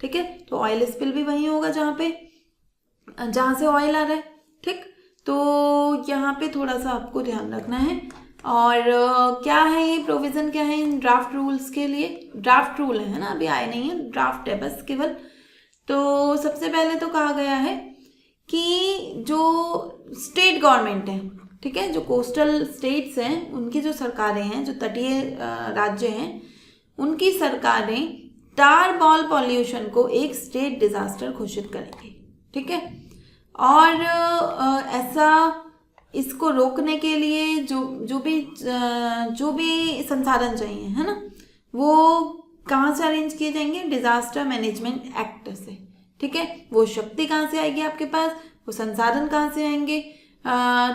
ठीक है। तो ऑयल स्पिल भी वहीं होगा जहाँ से ऑयल आ रहा है, ठीक। तो यहाँ पे थोड़ा सा आपको ध्यान रखना है। और क्या है ये प्रोविज़न, क्या है इन ड्राफ्ट रूल्स के लिए, ड्राफ्ट रूल है ना, अभी आए नहीं है, ड्राफ्ट है बस केवल। तो सबसे पहले तो कहा गया है कि जो स्टेट गवर्नमेंट है, ठीक है, जो कोस्टल स्टेट्स हैं, उनकी जो सरकारें हैं, जो तटीय राज्य हैं, उनकी सरकारें टार बॉल पॉल्यूशन को एक स्टेट डिजास्टर घोषित करेंगी, ठीक है। और ऐसा इसको रोकने के लिए जो भी संसाधन चाहिए, है ना, वो कहाँ से अरेंज किए जाएंगे, डिजास्टर मैनेजमेंट एक्ट से, ठीक है। वो शक्ति कहाँ से आएगी आपके पास, वो संसाधन कहाँ से आएंगे,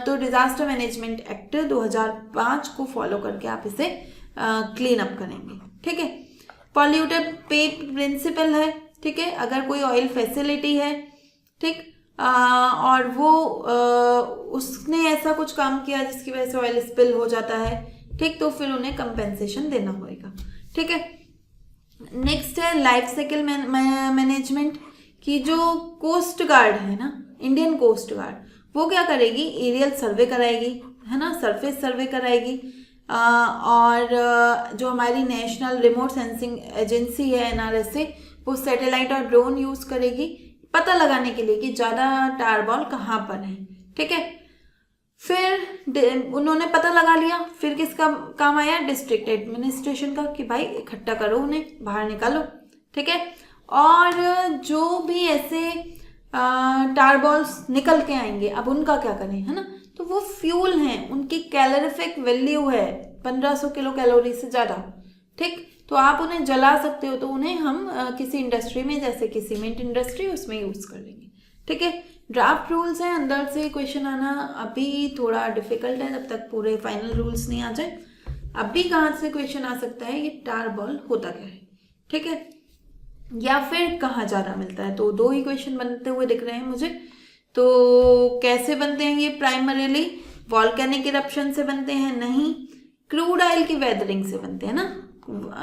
तो डिजास्टर मैनेजमेंट एक्ट 2005 को फॉलो करके आप इसे क्लीन अप करेंगे, ठीक है। पॉल्यूटर पे प्रिंसिपल है, ठीक है। अगर कोई ऑयल फैसिलिटी है, ठीक, और वो उसने ऐसा कुछ काम किया जिसकी वजह से ऑयल स्पिल हो जाता है, ठीक, तो फिर उन्हें कंपेंसेशन देना होगा, ठीक है। नेक्स्ट है लाइफ साइकिल मैनेजमेंट की। जो कोस्ट गार्ड है ना, इंडियन कोस्ट गार्ड, वो क्या करेगी, एरियल सर्वे कराएगी, है ना, सरफेस सर्वे कराएगी, और जो हमारी नेशनल रिमोट सेंसिंग एजेंसी है NRSA, वो सैटेलाइट और ड्रोन यूज करेगी पता लगाने के लिए कि ज़्यादा टार बॉल कहाँ पर है, ठीक है। फिर उन्होंने पता लगा लिया, फिर किसका काम आया, डिस्ट्रिक्ट एडमिनिस्ट्रेशन का, कि भाई इकट्ठा करो, उन्हें बाहर निकालो, ठीक है। और जो भी ऐसे टार बॉल्स निकल के आएंगे, अब उनका क्या करें, है ना, तो वो फ्यूल हैं, उनकी कैलोरीफिक वैल्यू है 1500 किलो कैलोरी से ज़्यादा, ठीक। तो आप उन्हें जला सकते हो, तो उन्हें हम किसी इंडस्ट्री में, जैसे कि सीमेंट इंडस्ट्री, उसमें यूज़ कर लेंगे, ठीक है। ड्राफ्ट रूल्स हैं, अंदर से क्वेश्चन आना अभी थोड़ा डिफिकल्ट है, जब तक पूरे फाइनल रूल्स नहीं आ जाए। अभी कहाँ से क्वेश्चन आ सकता है, ये टार बॉल होता क्या है, ठीक है, या फिर कहाँ ज़्यादा मिलता है। तो दो ही क्वेश्चन बनते हुए दिख रहे हैं मुझे। तो कैसे बनते हैं ये, प्राइमरीली वॉल्केनिक इरप्शन से बनते हैं, नहीं, क्रूड ऑयल की वेदरिंग से बनते हैं ना।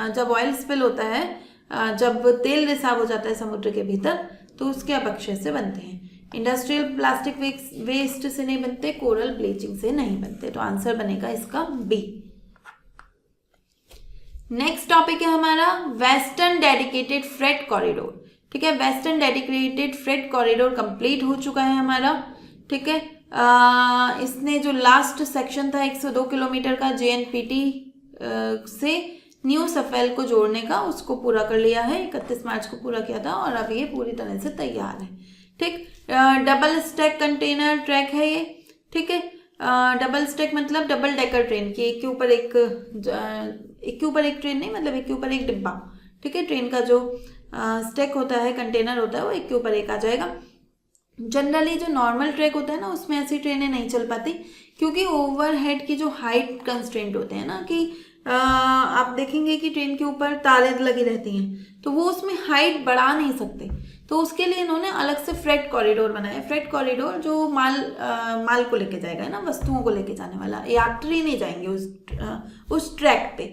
जब ऑयल स्पिल होता है, जब तेल रिसाव हो जाता है समुद्र के भीतर, तो उसके अपक्षय से बनते हैं। इंडस्ट्रियल प्लास्टिक वेस्ट से नहीं बनते, कोरल ब्लीचिंग से नहीं बनते। तो आंसर बनेगा इसका बी। नेक्स्ट टॉपिक है हमारा वेस्टर्न डेडिकेटेड फ्रेट कॉरिडोर, ठीक है। Western dedicated freight corridor complete हो चुका है हमारा, ठीक है। इसने जो लास्ट सेक्शन था 102 किलोमीटर का JNPT से न्यू सफेल को जोड़ने का, उसको पूरा कर लिया है, 31 मार्च को पूरा किया था, और अब ये पूरी तरह से तैयार है, ठीक। डबल स्टैक कंटेनर ट्रैक है ये, ठीक है। डबल स्टैक मतलब डबल डेकर ट्रेन की, एक के ऊपर एक ट्रेन नहीं, मतलब एक के ऊपर एक डिब्बा, ठीक है। ट्रेन का जो स्टैक होता है, कंटेनर होता है, वो एक के ऊपर एक आ जाएगा। जनरली जो नॉर्मल ट्रैक होता है ना, उसमें ऐसी ट्रेनें नहीं चल पाती, क्योंकि ओवरहेड की जो हाइट कंस्ट्रेंट होते हैं ना, कि आप देखेंगे कि ट्रेन के ऊपर तारें लगी रहती हैं, तो वो उसमें हाइट बढ़ा नहीं सकते। तो उसके लिए इन्होंने अलग से फ्रेट कॉरिडोर बनाया। फ्रेट कॉरिडोर जो माल को लेके जाएगा ना, वस्तुओं को लेके जाने वाला, यात्री नहीं जाएंगे उस ट्रैक पे।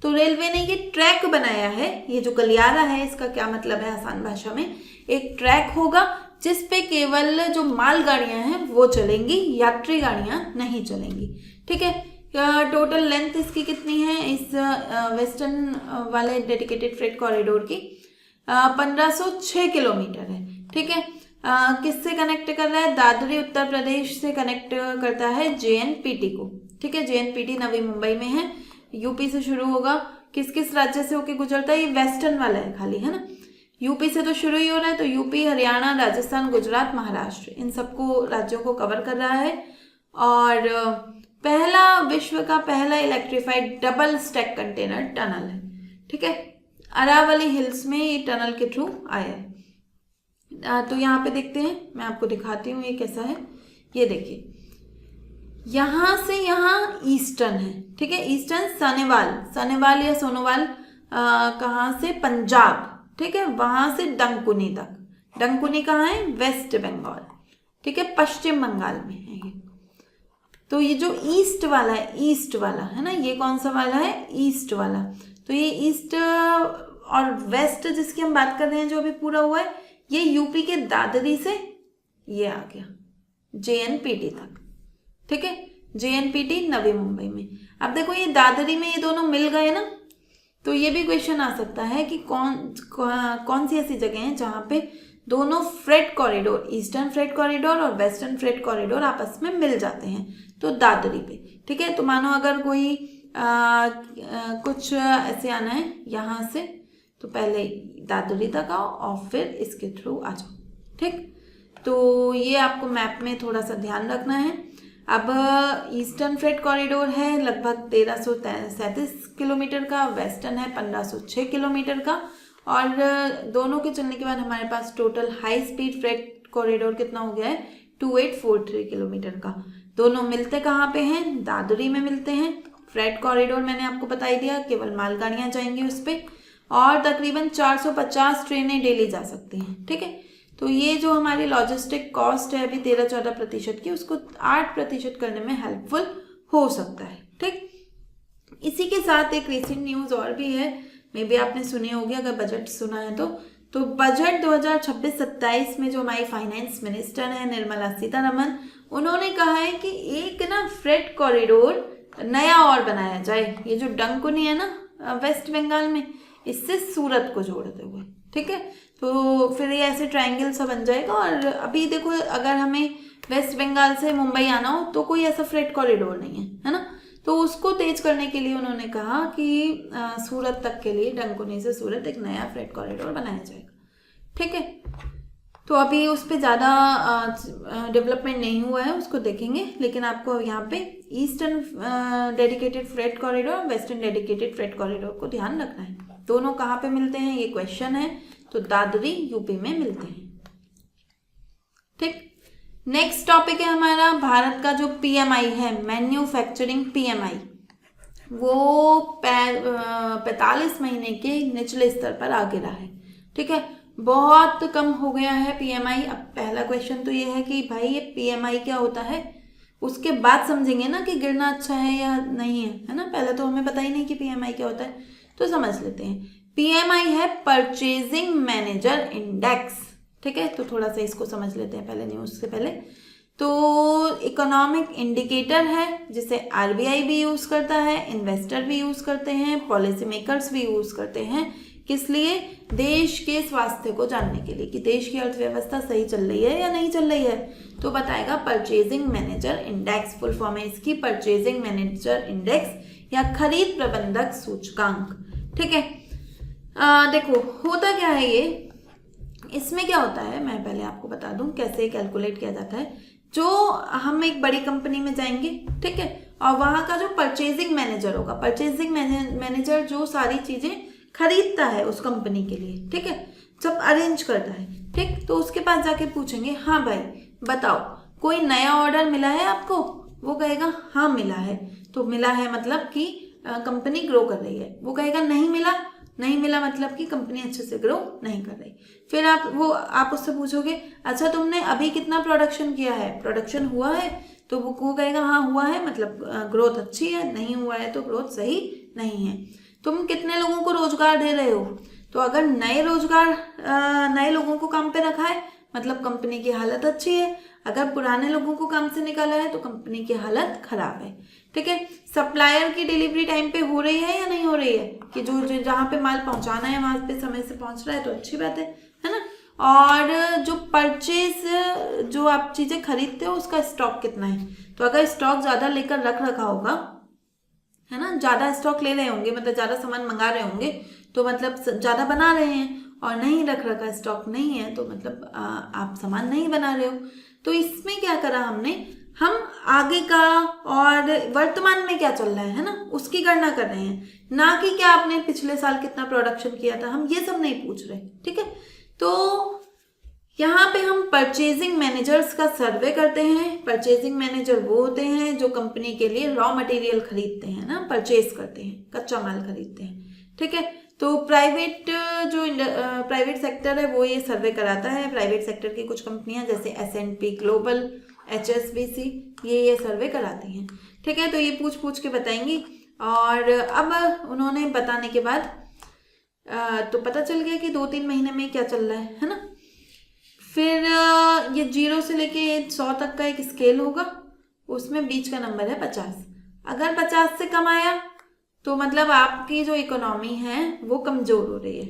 तो रेलवे ने ये ट्रैक बनाया है। ये जो गलियारा है इसका क्या मतलब है आसान भाषा में, एक ट्रैक होगा जिस पे केवल जो माल गाड़ियां हैं वो चलेंगी, यात्री गाड़ियां नहीं चलेंगी। ठीक है, टोटल लेंथ इसकी कितनी है इस वेस्टर्न वाले डेडिकेटेड फ्रेट कॉरिडोर की? 1506 किलोमीटर है। ठीक है, किससे कनेक्ट कर रहा है? दादरी उत्तर प्रदेश से कनेक्ट करता है JNPT को। ठीक है, JNPT नवी मुंबई में है, यूपी से शुरू होगा। किस किस राज्य से होके गुजरता है? ये वेस्टर्न वाला है खाली, है ना। यूपी से तो शुरू ही हो रहा है, तो यूपी, हरियाणा, राजस्थान, गुजरात, महाराष्ट्र, इन सबको राज्यों को कवर कर रहा है। और पहला, विश्व का पहला electrified double stack container tunnel है। ठीक है, अरावली हिल्स में ये टनल के थ्रू आया है। तो यहाँ पे देखते हैं, मैं आपको दिखाती हूँ ये कैसा है। ये देखिए, यहाँ से यहाँ ईस्टर्न है। ठीक है, ईस्टर्न सानेवाल या सोनोवाल, कहाँ से? पंजाब। ठीक है, वहां से डंकुनी तक। डंकुनी कहाँ है? वेस्ट बंगाल। ठीक है, पश्चिम बंगाल में है ये। तो ये जो ईस्ट वाला है ना, ये कौन सा वाला है? ईस्ट वाला। तो ये ईस्ट और वेस्ट जिसकी हम बात कर रहे हैं, जो अभी पूरा हुआ है, ये यूपी के दादरी से ये आ गया JNPT तक। ठीक है, JNPT नवी मुंबई में। अब देखो ये दादरी में ये दोनों मिल गए ना, तो ये भी क्वेश्चन आ सकता है कि कौन सी ऐसी जगह है जहाँ पे दोनों freight corridor, eastern freight corridor और वेस्टर्न फ्रेट कॉरिडोर आपस में मिल जाते हैं। तो दादरी पे। ठीक है, तो मानो अगर कोई कुछ ऐसे आना है यहाँ से, तो पहले दादरी तक आओ और फिर इसके थ्रू आ जाओ। ठीक, तो ये आपको मैप में थोड़ा सा ध्यान रखना है। अब ईस्टर्न फ्रेट कॉरिडोर है लगभग 1337 किलोमीटर का, वेस्टर्न है 1506 किलोमीटर का, और दोनों के चलने के बाद हमारे पास total high speed freight corridor कितना हो गया है? 2843 किलोमीटर का। दोनों मिलते कहाँ पे हैं? दादरी में मिलते हैं। फ्रेट कॉरिडोर मैंने आपको बता ही दिया, केवल मालगाड़ियाँ जाएंगी उस पर, और तकरीबन 450 ट्रेनें डेली जा सकती हैं। ठीक है, तो ये जो हमारी लॉजिस्टिक कॉस्ट है अभी 13-14% की, उसको 8% करने में हेल्पफुल हो सकता है। ठीक, इसी के साथ एक रिसेंट न्यूज़ और भी है, मे बी आपने सुनी होगी, अगर बजट सुना है तो बजट 2026-27 में जो हमारी फाइनेंस मिनिस्टर है निर्मला सीतारमन, उन्होंने कहा है कि एक ना फ्रेट कॉरिडोर नया और बनाया जाए। ये जो डंकुनी है ना वेस्ट बंगाल में, इससे सूरत को जोड़ते हुए। ठीक है, तो फिर ये ऐसे ट्रायंगल सा बन जाएगा। और अभी देखो, अगर हमें वेस्ट बंगाल से मुंबई आना हो तो कोई ऐसा फ्रेट कॉरिडोर नहीं है ना। तो उसको तेज करने के लिए उन्होंने कहा कि सूरत तक के लिए, डंकुनी से सूरत, एक नया फ्रेट कॉरिडोर बनाया जाएगा। ठीक है, तो अभी उस पर ज़्यादा डेवलपमेंट नहीं हुआ है, उसको देखेंगे। लेकिन आपको यहाँ पे eastern dedicated freight corridor, western dedicated freight corridor को ध्यान रखना है। दोनों कहाँ पे मिलते हैं ये क्वेश्चन है, तो दादरी यूपी में मिलते हैं। ठीक, नेक्स्ट टॉपिक है हमारा भारत का जो PMI है, मैन्युफैक्चरिंग PMI, वो 45 महीने के निचले स्तर पर आ गिरा है। ठीक है, बहुत कम हो गया है PMI। अब पहला क्वेश्चन तो ये है कि भाई ये PMI क्या होता है, उसके बाद समझेंगे ना कि गिरना अच्छा है या नहीं है ना। पहले तो हमें पता ही नहीं कि PMI क्या होता है, तो समझ लेते हैं। PMI है परचेजिंग मैनेजर इंडेक्स। ठीक है, तो थोड़ा सा इसको समझ लेते हैं पहले न्यूज़ से पहले। तो इकोनॉमिक इंडिकेटर है जिसे RBI भी यूज़ करता है, इन्वेस्टर भी यूज़ करते हैं, पॉलिसी मेकर्स भी यूज़ करते हैं। किस लिए? देश के स्वास्थ्य को जानने के लिए कि देश की अर्थव्यवस्था सही चल रही है या नहीं चल रही है। तो बताएगा purchasing manager index, full form है इसकी परचेजिंग मैनेजर इंडेक्स या खरीद प्रबंधक सूचकांक। ठीक है, देखो होता क्या है ये, इसमें क्या होता है मैं पहले आपको बता दूं कैसे कैलकुलेट किया जाता है। जो हम एक बड़ी कंपनी में जाएंगे, ठीक है, और वहाँ का जो परचेजिंग मैनेजर होगा, परचेजिंग मैनेजर जो सारी चीज़ें खरीदता है उस कंपनी के लिए, ठीक है, जब अरेंज करता है, ठीक, तो उसके पास जाके पूछेंगे हाँ भाई बताओ कोई नया ऑर्डर मिला है आपको, वो कहेगा हाँ मिला है, तो मिला है मतलब कि कंपनी ग्रो कर रही है। वो कहेगा नहीं मिला नहीं मिला मतलब कि कंपनी अच्छे से ग्रो नहीं कर रही। फिर आप उससे पूछोगे अच्छा तुमने अभी कितना प्रोडक्शन किया है, प्रोडक्शन हुआ है, तो वो कहेगा हाँ हुआ है, मतलब ग्रोथ अच्छी है, नहीं हुआ है तो ग्रोथ सही नहीं है। तुम कितने लोगों को रोजगार दे रहे हो, तो अगर नए लोगों को काम पे रखा है मतलब कंपनी की हालत अच्छी है, अगर पुराने लोगों को काम से निकाला है तो कंपनी की हालत खराब है। ठीक है, सप्लायर की डिलीवरी टाइम पे हो रही है या नहीं हो रही है, कि जो जहाँ पे माल पहुँचाना है वहाँ पे समय से पहुँच रहा है तो अच्छी बात है ना। और जो परचेज जो आप चीज़ें खरीदते हो उसका स्टॉक कितना है, तो अगर स्टॉक ज़्यादा लेकर रखा होगा है ना, ज़्यादा स्टॉक ले रहे होंगे मतलब ज़्यादा सामान मंगा रहे होंगे तो मतलब ज़्यादा बना रहे हैं, और नहीं रखा स्टॉक नहीं है तो मतलब आप सामान नहीं बना रहे हो। तो इसमें क्या करा हमने, हम आगे का और वर्तमान में क्या चल रहा है ना, उसकी गणना कर रहे हैं, ना कि क्या आपने पिछले साल कितना प्रोडक्शन किया था, हम ये सब नहीं पूछ रहे। ठीक है, तो यहाँ पे हम परचेजिंग मैनेजर्स का सर्वे करते हैं। परचेजिंग मैनेजर वो होते हैं जो कंपनी के लिए रॉ मटेरियल खरीदते हैं ना, परचेज करते हैं, कच्चा माल खरीदते हैं। ठीक है, तो प्राइवेट सेक्टर है वो ये सर्वे कराता है। प्राइवेट सेक्टर की कुछ कंपनियां जैसे S&P ग्लोबल, HSBC ये सर्वे कराती हैं। ठीक है, तो ये पूछ के बताएंगी, और अब उन्होंने बताने के बाद तो पता चल गया कि 2-3 महीने में क्या चल रहा है ना। फिर ये 0 से लेके 100 तक का एक स्केल होगा, उसमें बीच का नंबर है 50। अगर 50 से कम आया तो मतलब आपकी जो इकोनॉमी है वो कमज़ोर हो रही है,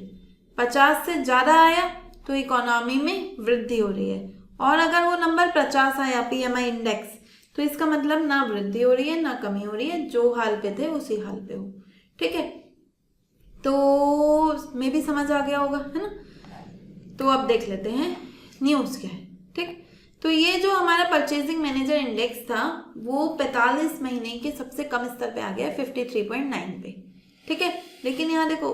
50 से ज़्यादा आया तो इकोनॉमी में वृद्धि हो रही है, और अगर वो नंबर 50 आया PMI इंडेक्स तो इसका मतलब ना वृद्धि हो रही है ना कमी हो रही है, जो हाल पे थे उसी हाल पे हो। ठीक है, तो में भी समझ आ गया होगा है ना। तो अब देख लेते हैं न्यूज़ क्या है। ठीक, तो ये जो हमारा परचेजिंग मैनेजर इंडेक्स था वो 45 महीने के सबसे कम स्तर पे आ गया 53.9 पे। ठीक है, लेकिन यहाँ देखो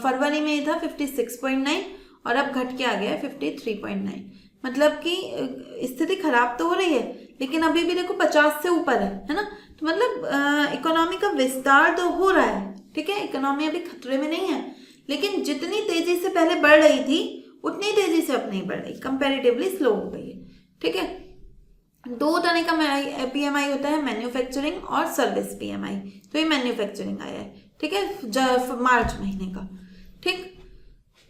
फरवरी में ये था 56.9 और अब घट के आ गया 53.9, मतलब कि स्थिति खराब तो हो रही है लेकिन अभी भी देखो 50 से ऊपर है ना। तो मतलब इकोनॉमी का विस्तार तो हो रहा है। ठीक है, इकोनॉमी अभी खतरे में नहीं है, लेकिन जितनी तेजी से पहले बढ़ रही थी उतनी तेजी से अब नहीं बढ़ रही, कंपैरेटिवली स्लो हो गई है। ठीक है, 2 तरह का PMI होता है, मैन्युफैक्चरिंग और सर्विस PMI। तो ये मैन्युफैक्चरिंग आया है। ठीक है, मार्च महीने का। ठीक,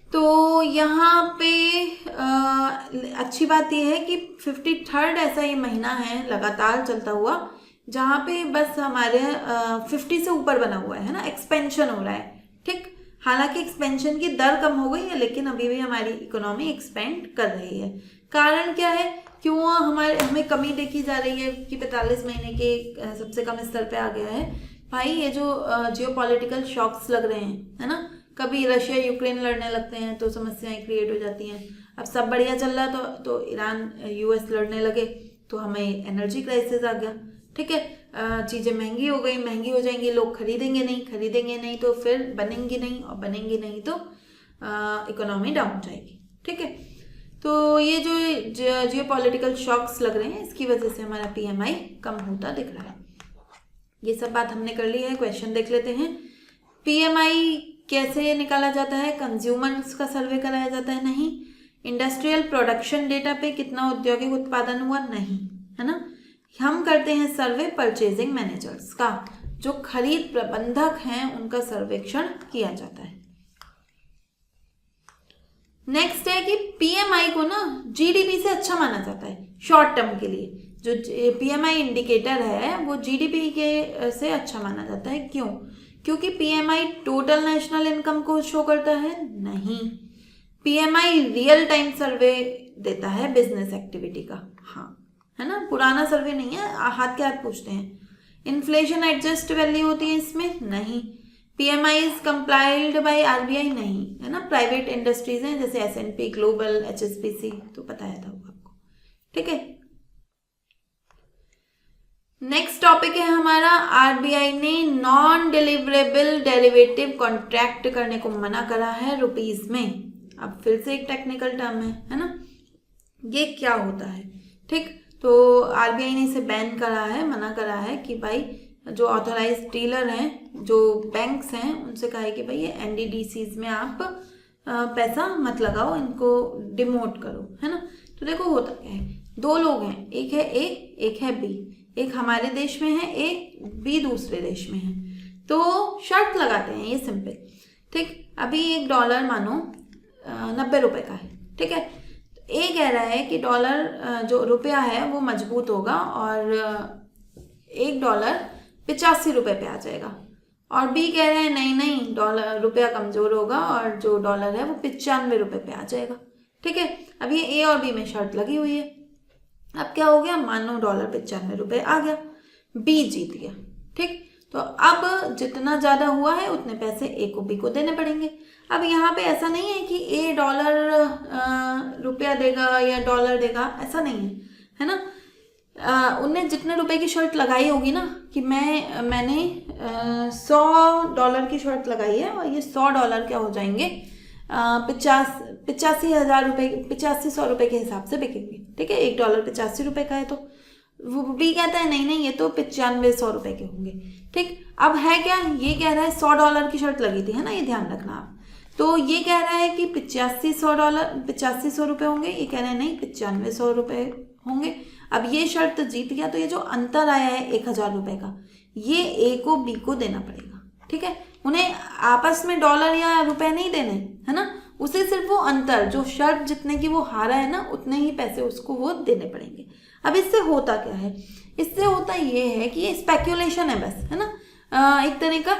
तो यहाँ पे अच्छी बात यह है कि 53rd ऐसा ये महीना है लगातार चलता हुआ जहाँ पे बस हमारे 50 से ऊपर बना हुआ है ना, एक्सपेंशन हो रहा है। ठीक, हालांकि एक्सपेंशन की दर कम हो गई है लेकिन अभी भी हमारी इकोनॉमी एक्सपेंड कर रही है। कारण क्या है, क्यों हमें कमी देखी जा रही है कि 45 महीने के सबसे कम स्तर पे आ गया है। भाई ये जो जियोपॉलिटिकल शॉक्स लग रहे हैं है ना, कभी रशिया यूक्रेन लड़ने लगते हैं तो समस्याएं क्रिएट हो जाती हैं। अब सब बढ़िया चल रहा तो ईरान US लड़ने लगे तो हमें एनर्जी क्राइसिस आ गया। ठीक है, चीज़ें महंगी हो गई, महंगी हो जाएंगी, लोग खरीदेंगे नहीं तो फिर बनेंगी नहीं, और बनेंगी नहीं तो इकोनॉमी डाउन जाएगी। ठीक है, तो ये जो जियोपॉलिटिकल शॉक्स लग रहे हैं इसकी वजह से हमारा PMI कम होता दिख रहा है। ये सब बात हमने कर ली है। क्वेश्चन देख लेते हैं। PMI कैसे निकाला जाता है, कंज्यूमर्स का सर्वे कराया जाता है, नहीं। इंडस्ट्रियल प्रोडक्शन डेटा पे कितना औद्योगिक उत्पादन हुआ, नहीं, है ना। हम करते हैं सर्वे परचेजिंग मैनेजर्स का, जो खरीद प्रबंधक हैं उनका सर्वेक्षण किया जाता है। नेक्स्ट है कि PMI को ना GDP से अच्छा माना जाता है शॉर्ट टर्म के लिए। जो PMI इंडिकेटर है वो GDP के से अच्छा माना जाता है। क्यों? क्योंकि PMI टोटल नेशनल इनकम को शो करता है, नहीं। PMI रियल टाइम सर्वे देता है बिजनेस एक्टिविटी का, हाँ, है ना, पुराना सर्वे नहीं है, हाथ के हाथ पूछते हैं। इन्फ्लेशन एडजस्ट वैल्यू होती है इसमें, नहीं। PMI is complied by RBI, नहीं, है ना। प्राइवेट इंडस्ट्रीज हैं जैसे S&P ग्लोबल, HSBC, तो बताया था आपको। ठीक है, नेक्स्ट टॉपिक है हमारा, RBI ने नॉन डिलीवरेबल डेरिवेटिव कॉन्ट्रैक्ट करने को मना करा है रुपीज में। अब फिर से एक टेक्निकल टर्म है ना, ये क्या होता है। ठीक, तो RBI ने इसे बैन करा है, मना करा है कि भाई जो ऑथराइज डीलर हैं, जो बैंक्स हैं, उनसे कहा है कि भाई ये NDDCs में आप पैसा मत लगाओ, इनको डिमोट करो, है ना। तो देखो होता क्या है, दो लोग हैं, एक है A, एक है B, एक हमारे देश में है A, B दूसरे देश में है, तो शर्त लगाते हैं, ये सिंपल, ठीक। अभी $1 मानो 90 रुपए का है, ठीक है। A कह रहा है कि डॉलर जो रुपया है वो मजबूत होगा और $1 85 रुपए पे आ जाएगा, और B कह रहे हैं नहीं डॉलर रुपया कमजोर होगा और जो डॉलर है वो 95 रुपए पे आ जाएगा, ठीक है। अब ये A और B में शर्त लगी हुई है। अब क्या हो गया, मानो डॉलर 95 रुपए आ गया, B जीत गया, ठीक। तो अब जितना ज़्यादा हुआ है उतने पैसे A को B को देने पड़ेंगे। अब यहाँ पे ऐसा नहीं है कि A डॉलर रुपया देगा या डॉलर देगा, ऐसा नहीं है, है ना। उनने जितने रुपए की शर्त लगाई होगी ना, कि मैंने $100 की शर्त लगाई है और ये $100 क्या हो जाएंगे, 85,000 रुपये, 8500 रुपये के हिसाब से बिकेंगे, ठीक है। $1 85 रुपये का है, तो वो भी कहता है नहीं ये तो 9500 रुपये के होंगे, ठीक। अब है क्या, ये कह रहा है $100 की शर्त लगी थी, है ना, ये ध्यान रखना आप। तो ये कह रहा है कि 8500 रुपये होंगे, ये कह रहे हैं नहीं 9500 रुपये होंगे। अब ये शर्त जीत गया, तो ये जो अंतर आया है 1000 रुपये का, ये A को B को देना पड़ेगा, ठीक है। उन्हें आपस में डॉलर या रुपए नहीं देने, है ना, उसे सिर्फ वो अंतर, जो शर्त जितने की वो हारा है ना, उतने ही पैसे उसको वो देने पड़ेंगे। अब इससे होता क्या है, इससे होता ये है कि ये स्पेक्यूलेशन है बस, है ना, एक तरह का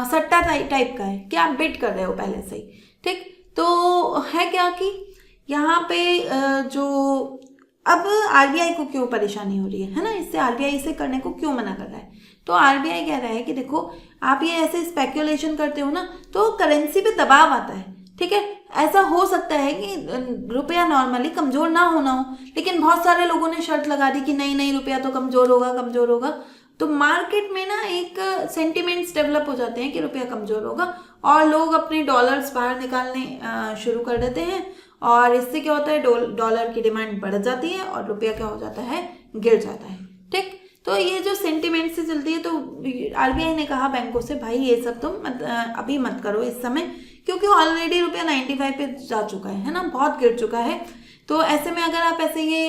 सट्टा टाइप का है कि आप बिट कर रहे हो पहले से ही, ठीक। तो है क्या कि यहाँ पे जो अब RBI को क्यों परेशानी हो रही है ना, इससे RBI इसे करने को क्यों मना कर रहा है। तो RBI कह रहा है कि देखो आप ये ऐसे स्पेक्यूलेशन करते हो ना, तो करेंसी पे दबाव आता है, ठीक है। ऐसा हो सकता है कि रुपया नॉर्मली कमज़ोर ना होना हो, लेकिन बहुत सारे लोगों ने शर्त लगा दी कि नहीं रुपया तो कमज़ोर होगा, तो मार्केट में ना एक सेंटिमेंट्स डेवलप हो जाते हैं कि रुपया कमज़ोर होगा, और लोग अपने डॉलर्स बाहर निकालने शुरू कर देते हैं, और इससे क्या होता है, डॉलर की डिमांड बढ़ जाती है और रुपया क्या हो जाता है, गिर जाता है, ठीक। तो ये जो सेंटिमेंट से चलती है, तो RBI ने कहा बैंकों से भाई ये सब तुम अभी मत करो इस समय, क्योंकि ऑलरेडी रुपया 95 पे जा चुका है ना, बहुत गिर चुका है। तो ऐसे में अगर आप ऐसे ये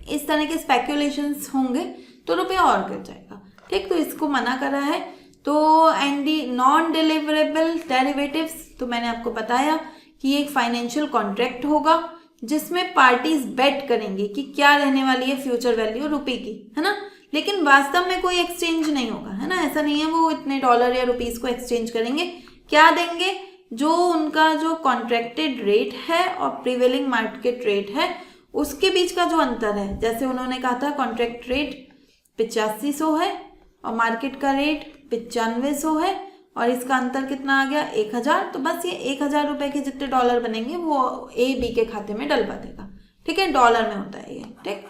इस तरह के स्पेक्यूलेशंस होंगे तो रुपया और गिर जाएगा, ठीक। तो इसको मना करा है। तो नॉन डिलीवरेबल डेरिवेटिव्स, तो मैंने आपको बताया कि एक फाइनेंशियल कॉन्ट्रैक्ट होगा जिसमें पार्टीज बेट करेंगी कि क्या रहने वाली है फ्यूचर वैल्यू रुपये की, है ना, लेकिन वास्तव में कोई एक्सचेंज नहीं होगा, है ना। ऐसा नहीं है वो इतने डॉलर या रुपीस को एक्सचेंज करेंगे, क्या देंगे, जो उनका जो कॉन्ट्रैक्टेड रेट है और प्रिवेलिंग मार्केट रेट है उसके बीच का जो अंतर है। जैसे उन्होंने कहा था कॉन्ट्रैक्ट रेट 8500 है और मार्केट का रेट 9500 है, और इसका अंतर कितना आ गया, 1000। तो बस ये 1000 रुपये के जितने डॉलर बनेंगे वो A B के खाते में डलवा देगा, ठीक है, डॉलर में होता है ये, ठीक।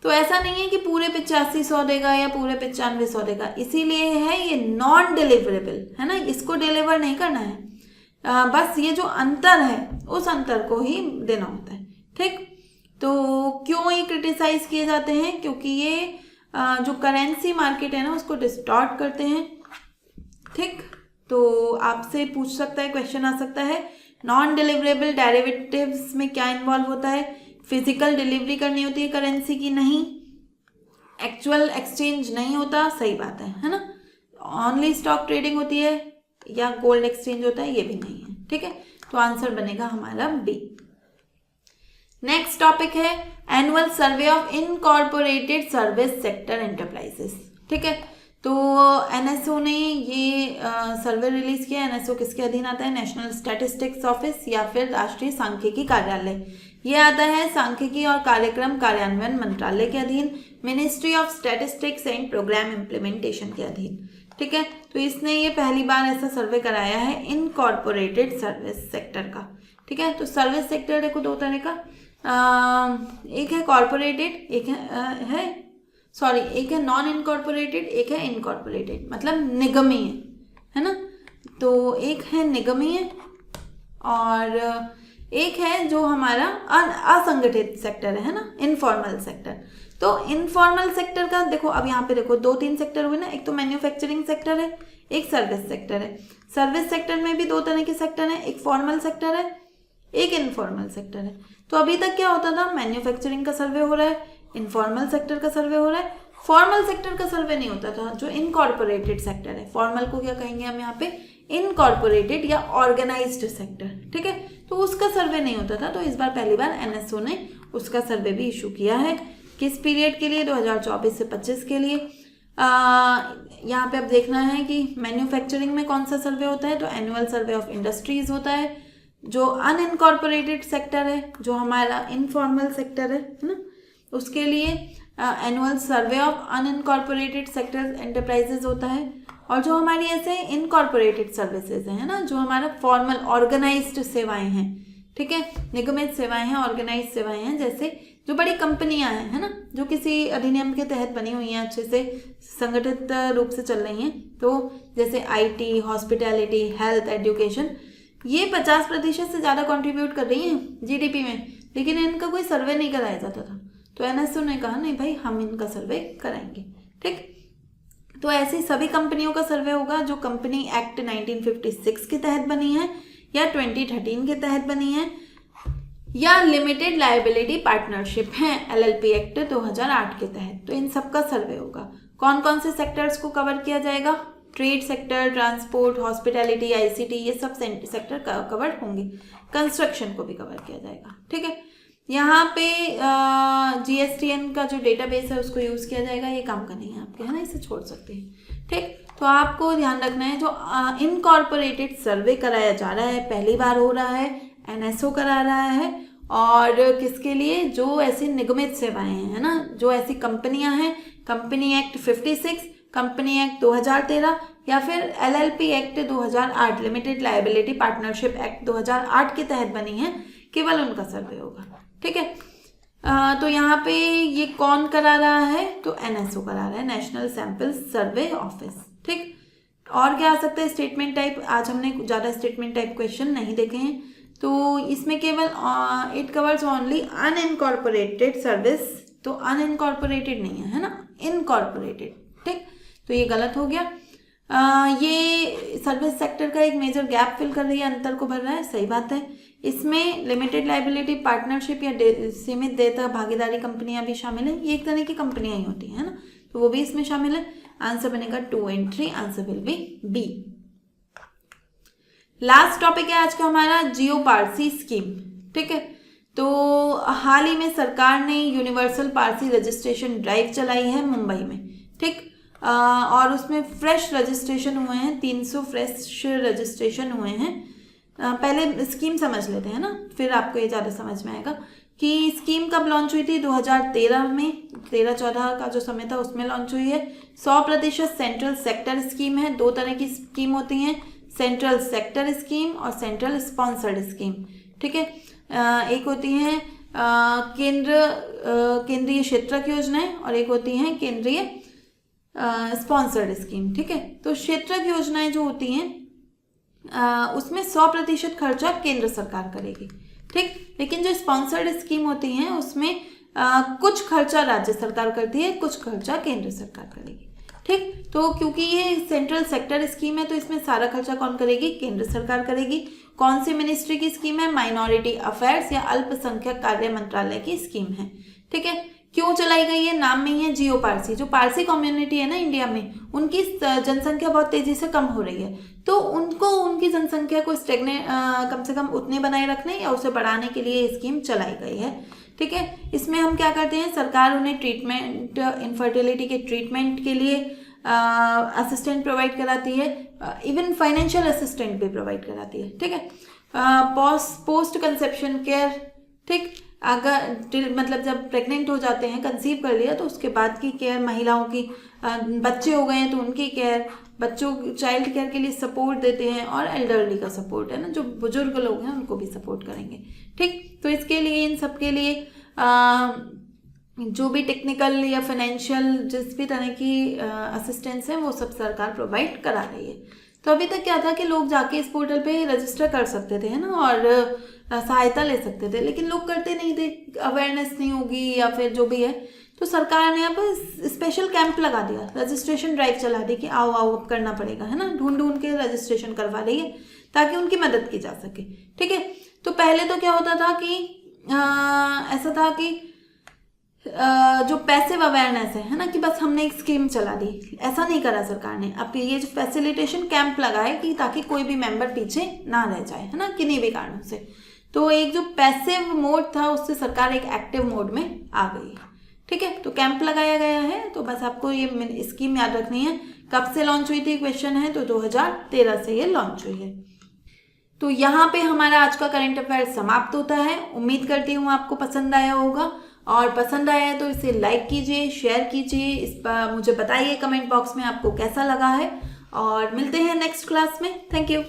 तो ऐसा नहीं है कि पूरे 8500 देगा या पूरे 9500 देगा, इसीलिए है ये नॉन डिलीवरेबल, है ना, इसको डिलीवर नहीं करना है, बस ये जो अंतर है उस अंतर को ही देना होता है, ठीक। तो क्यों ये क्रिटिसाइज किए जाते हैं, क्योंकि ये जो करेंसी मार्केट है ना उसको डिस्टॉर्ट करते हैं, ठीक। तो आपसे पूछ सकता है, क्वेश्चन आ सकता है, नॉन डिलीवरेबल डेरिवेटिव्स में क्या इन्वॉल्व होता है, फिजिकल डिलीवरी करनी होती है करेंसी की, नहीं, एक्चुअल एक्सचेंज नहीं होता, सही बात है ना, ओनली स्टॉक ट्रेडिंग होती है या गोल्ड एक्सचेंज होता है, ये भी नहीं है, ठीक है। तो आंसर बनेगा हमारा B। नेक्स्ट टॉपिक है annual survey of incorporated service sector enterprises, ठीक है। तो NSO ने ये सर्वे रिलीज किया। NSO किसके अधीन आता है, नेशनल स्टैटिस्टिक्स ऑफिस या फिर राष्ट्रीय सांख्यिकी कार्यालय, ये आता है सांख्यिकी और कार्यक्रम कार्यान्वयन मंत्रालय के अधीन, ministry of statistics and programme implementation के अधीन, ठीक है। तो इसने ये पहली बार ऐसा सर्वे कराया है इनकॉर्पोरेटेड सर्विस सेक्टर का, ठीक है। तो सर्विस सेक्टर देखो दो तरह का, एक है कॉर्पोरेटेड, एक है नॉन इनकॉर्पोरेटेड, एक है इनकॉर्पोरेटेड, मतलब निगमीय, है ना। तो एक है निगमीय और एक है जो हमारा असंगठित सेक्टर है ना, इनफॉर्मल सेक्टर। तो इनफॉर्मल सेक्टर का देखो, अब यहाँ पे देखो 2-3 सेक्टर हुए ना, एक तो मैन्युफैक्चरिंग सेक्टर है, एक सर्विस सेक्टर है। सर्विस सेक्टर में भी 2 तरह के सेक्टर हैं, एक फॉर्मल सेक्टर है, एक इनफॉर्मल सेक्टर है। तो अभी तक क्या होता था, मैन्युफैक्चरिंग का सर्वे हो रहा है, इनफॉर्मल सेक्टर का सर्वे हो रहा है, फॉर्मल सेक्टर का सर्वे नहीं होता था, जो इनकॉर्पोरेटेड सेक्टर है। फॉर्मल को क्या कहेंगे हम यहाँ पे, इनकॉर्पोरेटेड या ऑर्गेनाइज्ड सेक्टर, ठीक है। तो उसका सर्वे नहीं होता था, तो इस बार पहली बार एनएसओ ने उसका सर्वे भी इशू किया है। किस पीरियड के लिए, 2024 से 25 के लिए। यहाँ पे अब देखना है कि मैन्युफैक्चरिंग में कौन सा सर्वे होता है, तो एनुअल सर्वे ऑफ इंडस्ट्रीज होता है। जो अनइनकॉर्पोरेटेड सेक्टर है, जो हमारा इनफॉर्मल सेक्टर है ना, उसके लिए annual survey of unincorporated sector enterprises होता है। और जो हमारी ऐसे इनकॉर्पोरेटेड सर्विसेज है ना, जो हमारा फॉर्मल ऑर्गेनाइज्ड सेवाएं हैं, ठीक है, निगमित सेवाएं हैं, ऑर्गेनाइज्ड सेवाएं हैं, जैसे जो बड़ी कंपनियां हैं है ना, जो किसी अधिनियम के तहत बनी हुई हैं, अच्छे से संगठित रूप से चल रही हैं, तो जैसे आईटी, हॉस्पिटैलिटी, हेल्थ, एजुकेशन, ये 50% से ज़्यादा कंट्रीब्यूट कर रही हैं जीडीपी में, लेकिन इनका कोई सर्वे नहीं कराया जाता था। तो एनएसओ ने कहा नहीं भाई, हम इनका सर्वे कराएंगे, ठीक। तो ऐसी सभी कंपनियों का सर्वे होगा जो कंपनी एक्ट 1956 के तहत बनी है, या 2013 के तहत बनी है, या लिमिटेड लायबिलिटी पार्टनरशिप है एलएलपी एक्ट 2008 के तहत। तो इन सब का सर्वे होगा। कौन कौन से सेक्टर्स को कवर किया जाएगा, trade sector, transport, hospitality, ICT, ये सब सेक्टर कवर होंगे। कंस्ट्रक्शन को भी कवर किया जाएगा, ठीक है। यहाँ पे जीएसटीएन का जो डेटाबेस है उसको यूज़ किया जाएगा, ये काम का नहीं है आपके, है ना, इसे छोड़ सकते हैं, ठीक। तो आपको ध्यान रखना है, जो इनकॉर्पोरेटेड सर्वे कराया जा रहा है, पहली बार हो रहा है, एनएसओ करा रहा है, और किसके लिए, जो ऐसी निगमित सेवाएं हैं, है ना, जो ऐसी कंपनियां हैं, कंपनी एक्ट 56, कंपनी एक्ट 2013, या फिर LLP act 2008, limited liability partnership act 2008 के तहत बनी है, केवल उनका सर्वे होगा, ठीक है। तो यहाँ पे ये कौन करा रहा है, तो एनएसओ करा रहा है, नेशनल सैंपल सर्वे ऑफिस, ठीक। और क्या आ सकता है स्टेटमेंट टाइप, आज हमने ज़्यादा स्टेटमेंट टाइप क्वेश्चन नहीं देखे हैं, तो इसमें केवल it covers only unincorporated service, तो अनइनकॉर्पोरेटेड नहीं है ना, इनकॉर्पोरेटेड, ठीक। तो ये गलत हो गया। ये सर्विस सेक्टर का एक मेजर गैप फिल कर रही है, अंतर को भर रहा है, सही बात है। इसमें लिमिटेड लायबिलिटी पार्टनरशिप या सीमित देयता भागीदारी कंपनियां भी शामिल हैं, ये एक तरह की कंपनियां ही होती हैं ना, तो वो भी इसमें शामिल है। आंसर बनेगा 2 and 3, answer will be B. Last topic है आज का हमारा, जियो पारसी स्कीम, ठीक है। तो हाल ही में सरकार ने यूनिवर्सल पारसी रजिस्ट्रेशन ड्राइव चलाई है मुंबई में, ठीक। और उसमें फ्रेश रजिस्ट्रेशन हुए हैं, 300 फ्रेश रजिस्ट्रेशन हुए हैं। पहले स्कीम समझ लेते हैं ना, फिर आपको ये ज़्यादा समझ में आएगा कि स्कीम कब लॉन्च हुई थी। 2013 में, 13-14 का जो समय था उसमें लॉन्च हुई है। 100% सेंट्रल सेक्टर स्कीम है। 2 तरह की स्कीम होती हैं, सेंट्रल सेक्टर स्कीम और सेंट्रल स्पॉन्सर्ड स्कीम, ठीक है। एक होती है केंद्रीय क्षेत्रक योजनाएं और एक होती हैं केंद्रीय स्पॉन्सर्ड स्कीम, ठीक है। तो क्षेत्रक योजनाएं जो होती हैं उसमें 100% खर्चा केंद्र सरकार करेगी, ठीक। लेकिन जो स्पॉन्सर्ड स्कीम होती हैं उसमें कुछ खर्चा राज्य सरकार करती है, कुछ खर्चा केंद्र सरकार करेगी, ठीक। तो क्योंकि ये सेंट्रल सेक्टर स्कीम है तो इसमें सारा खर्चा कौन करेगी, केंद्र सरकार करेगी। कौन सी मिनिस्ट्री की स्कीम है, माइनॉरिटी अफेयर्स या अल्पसंख्यक कार्य मंत्रालय की स्कीम है, ठीक है। क्यों चलाई गई है, नाम में ही है जियो पारसी। जो पारसी कम्युनिटी है ना इंडिया में, उनकी जनसंख्या बहुत तेजी से कम हो रही है, तो उनको उनकी जनसंख्या को कम से कम उतने बनाए रखने या उसे बढ़ाने के लिए स्कीम चलाई गई है, ठीक है। इसमें हम क्या करते हैं, सरकार उन्हें ट्रीटमेंट, इनफर्टिलिटी के ट्रीटमेंट के लिए असिस्टेंट प्रोवाइड कराती है, इवन फाइनेंशियल असिस्टेंट भी प्रोवाइड कराती है, ठीक है। पोस्ट कंसेप्शन केयर, ठीक। अगर मतलब जब प्रेग्नेंट हो जाते हैं, कंसीव कर लिया, तो उसके बाद की केयर, महिलाओं की बच्चे हो गए हैं तो उनकी केयर, बच्चों चाइल्ड केयर के लिए सपोर्ट देते हैं, और एल्डरली का सपोर्ट है ना, जो बुजुर्ग लोग हैं उनको भी सपोर्ट करेंगे, ठीक। तो इसके लिए, इन सब के लिए जो भी टेक्निकल या फाइनेंशियल जिस भी तरह की असिस्टेंस है वो सब सरकार प्रोवाइड करा रही है। तो अभी तक क्या था कि लोग जाके इस पोर्टल पे रजिस्टर कर सकते थे, है ना, और सहायता ले सकते थे, लेकिन लोग करते नहीं थे, अवेयरनेस नहीं होगी या फिर जो भी है। तो सरकार ने अब स्पेशल कैंप लगा दिया, रजिस्ट्रेशन ड्राइव चला दी कि आओ आओ अब करना पड़ेगा, है ना, ढूंढ ढूंढ के रजिस्ट्रेशन करवा रही है ताकि उनकी मदद की जा सके। ठीक है, तो पहले तो क्या होता था कि ऐसा था कि जो पैसिव अवेयरनेस है ना, कि बस हमने एक स्कीम चला दी, ऐसा नहीं करा सरकार ने। अब ये जो फैसिलिटेशन कैंप लगाए कि ताकि कोई भी मेंबर पीछे ना रह जाए, है ना, किन्हीं भी कारणों से। तो एक जो पैसिव मोड था उससे सरकार एक एक्टिव मोड में आ गई है। ठीक है, तो कैंप लगाया गया है। तो बस आपको ये स्कीम याद रखनी है। कब से लॉन्च हुई थी क्वेश्चन है, तो 2013 से ये लॉन्च हुई है। तो यहाँ पे हमारा आज का करंट अफेयर समाप्त होता है। उम्मीद करती हूँ आपको पसंद आया होगा, और पसंद आया है तो इसे लाइक कीजिए, शेयर कीजिए, इस पर मुझे बताइए कमेंट बॉक्स में आपको कैसा लगा है, और मिलते हैं नेक्स्ट क्लास में। Thank you.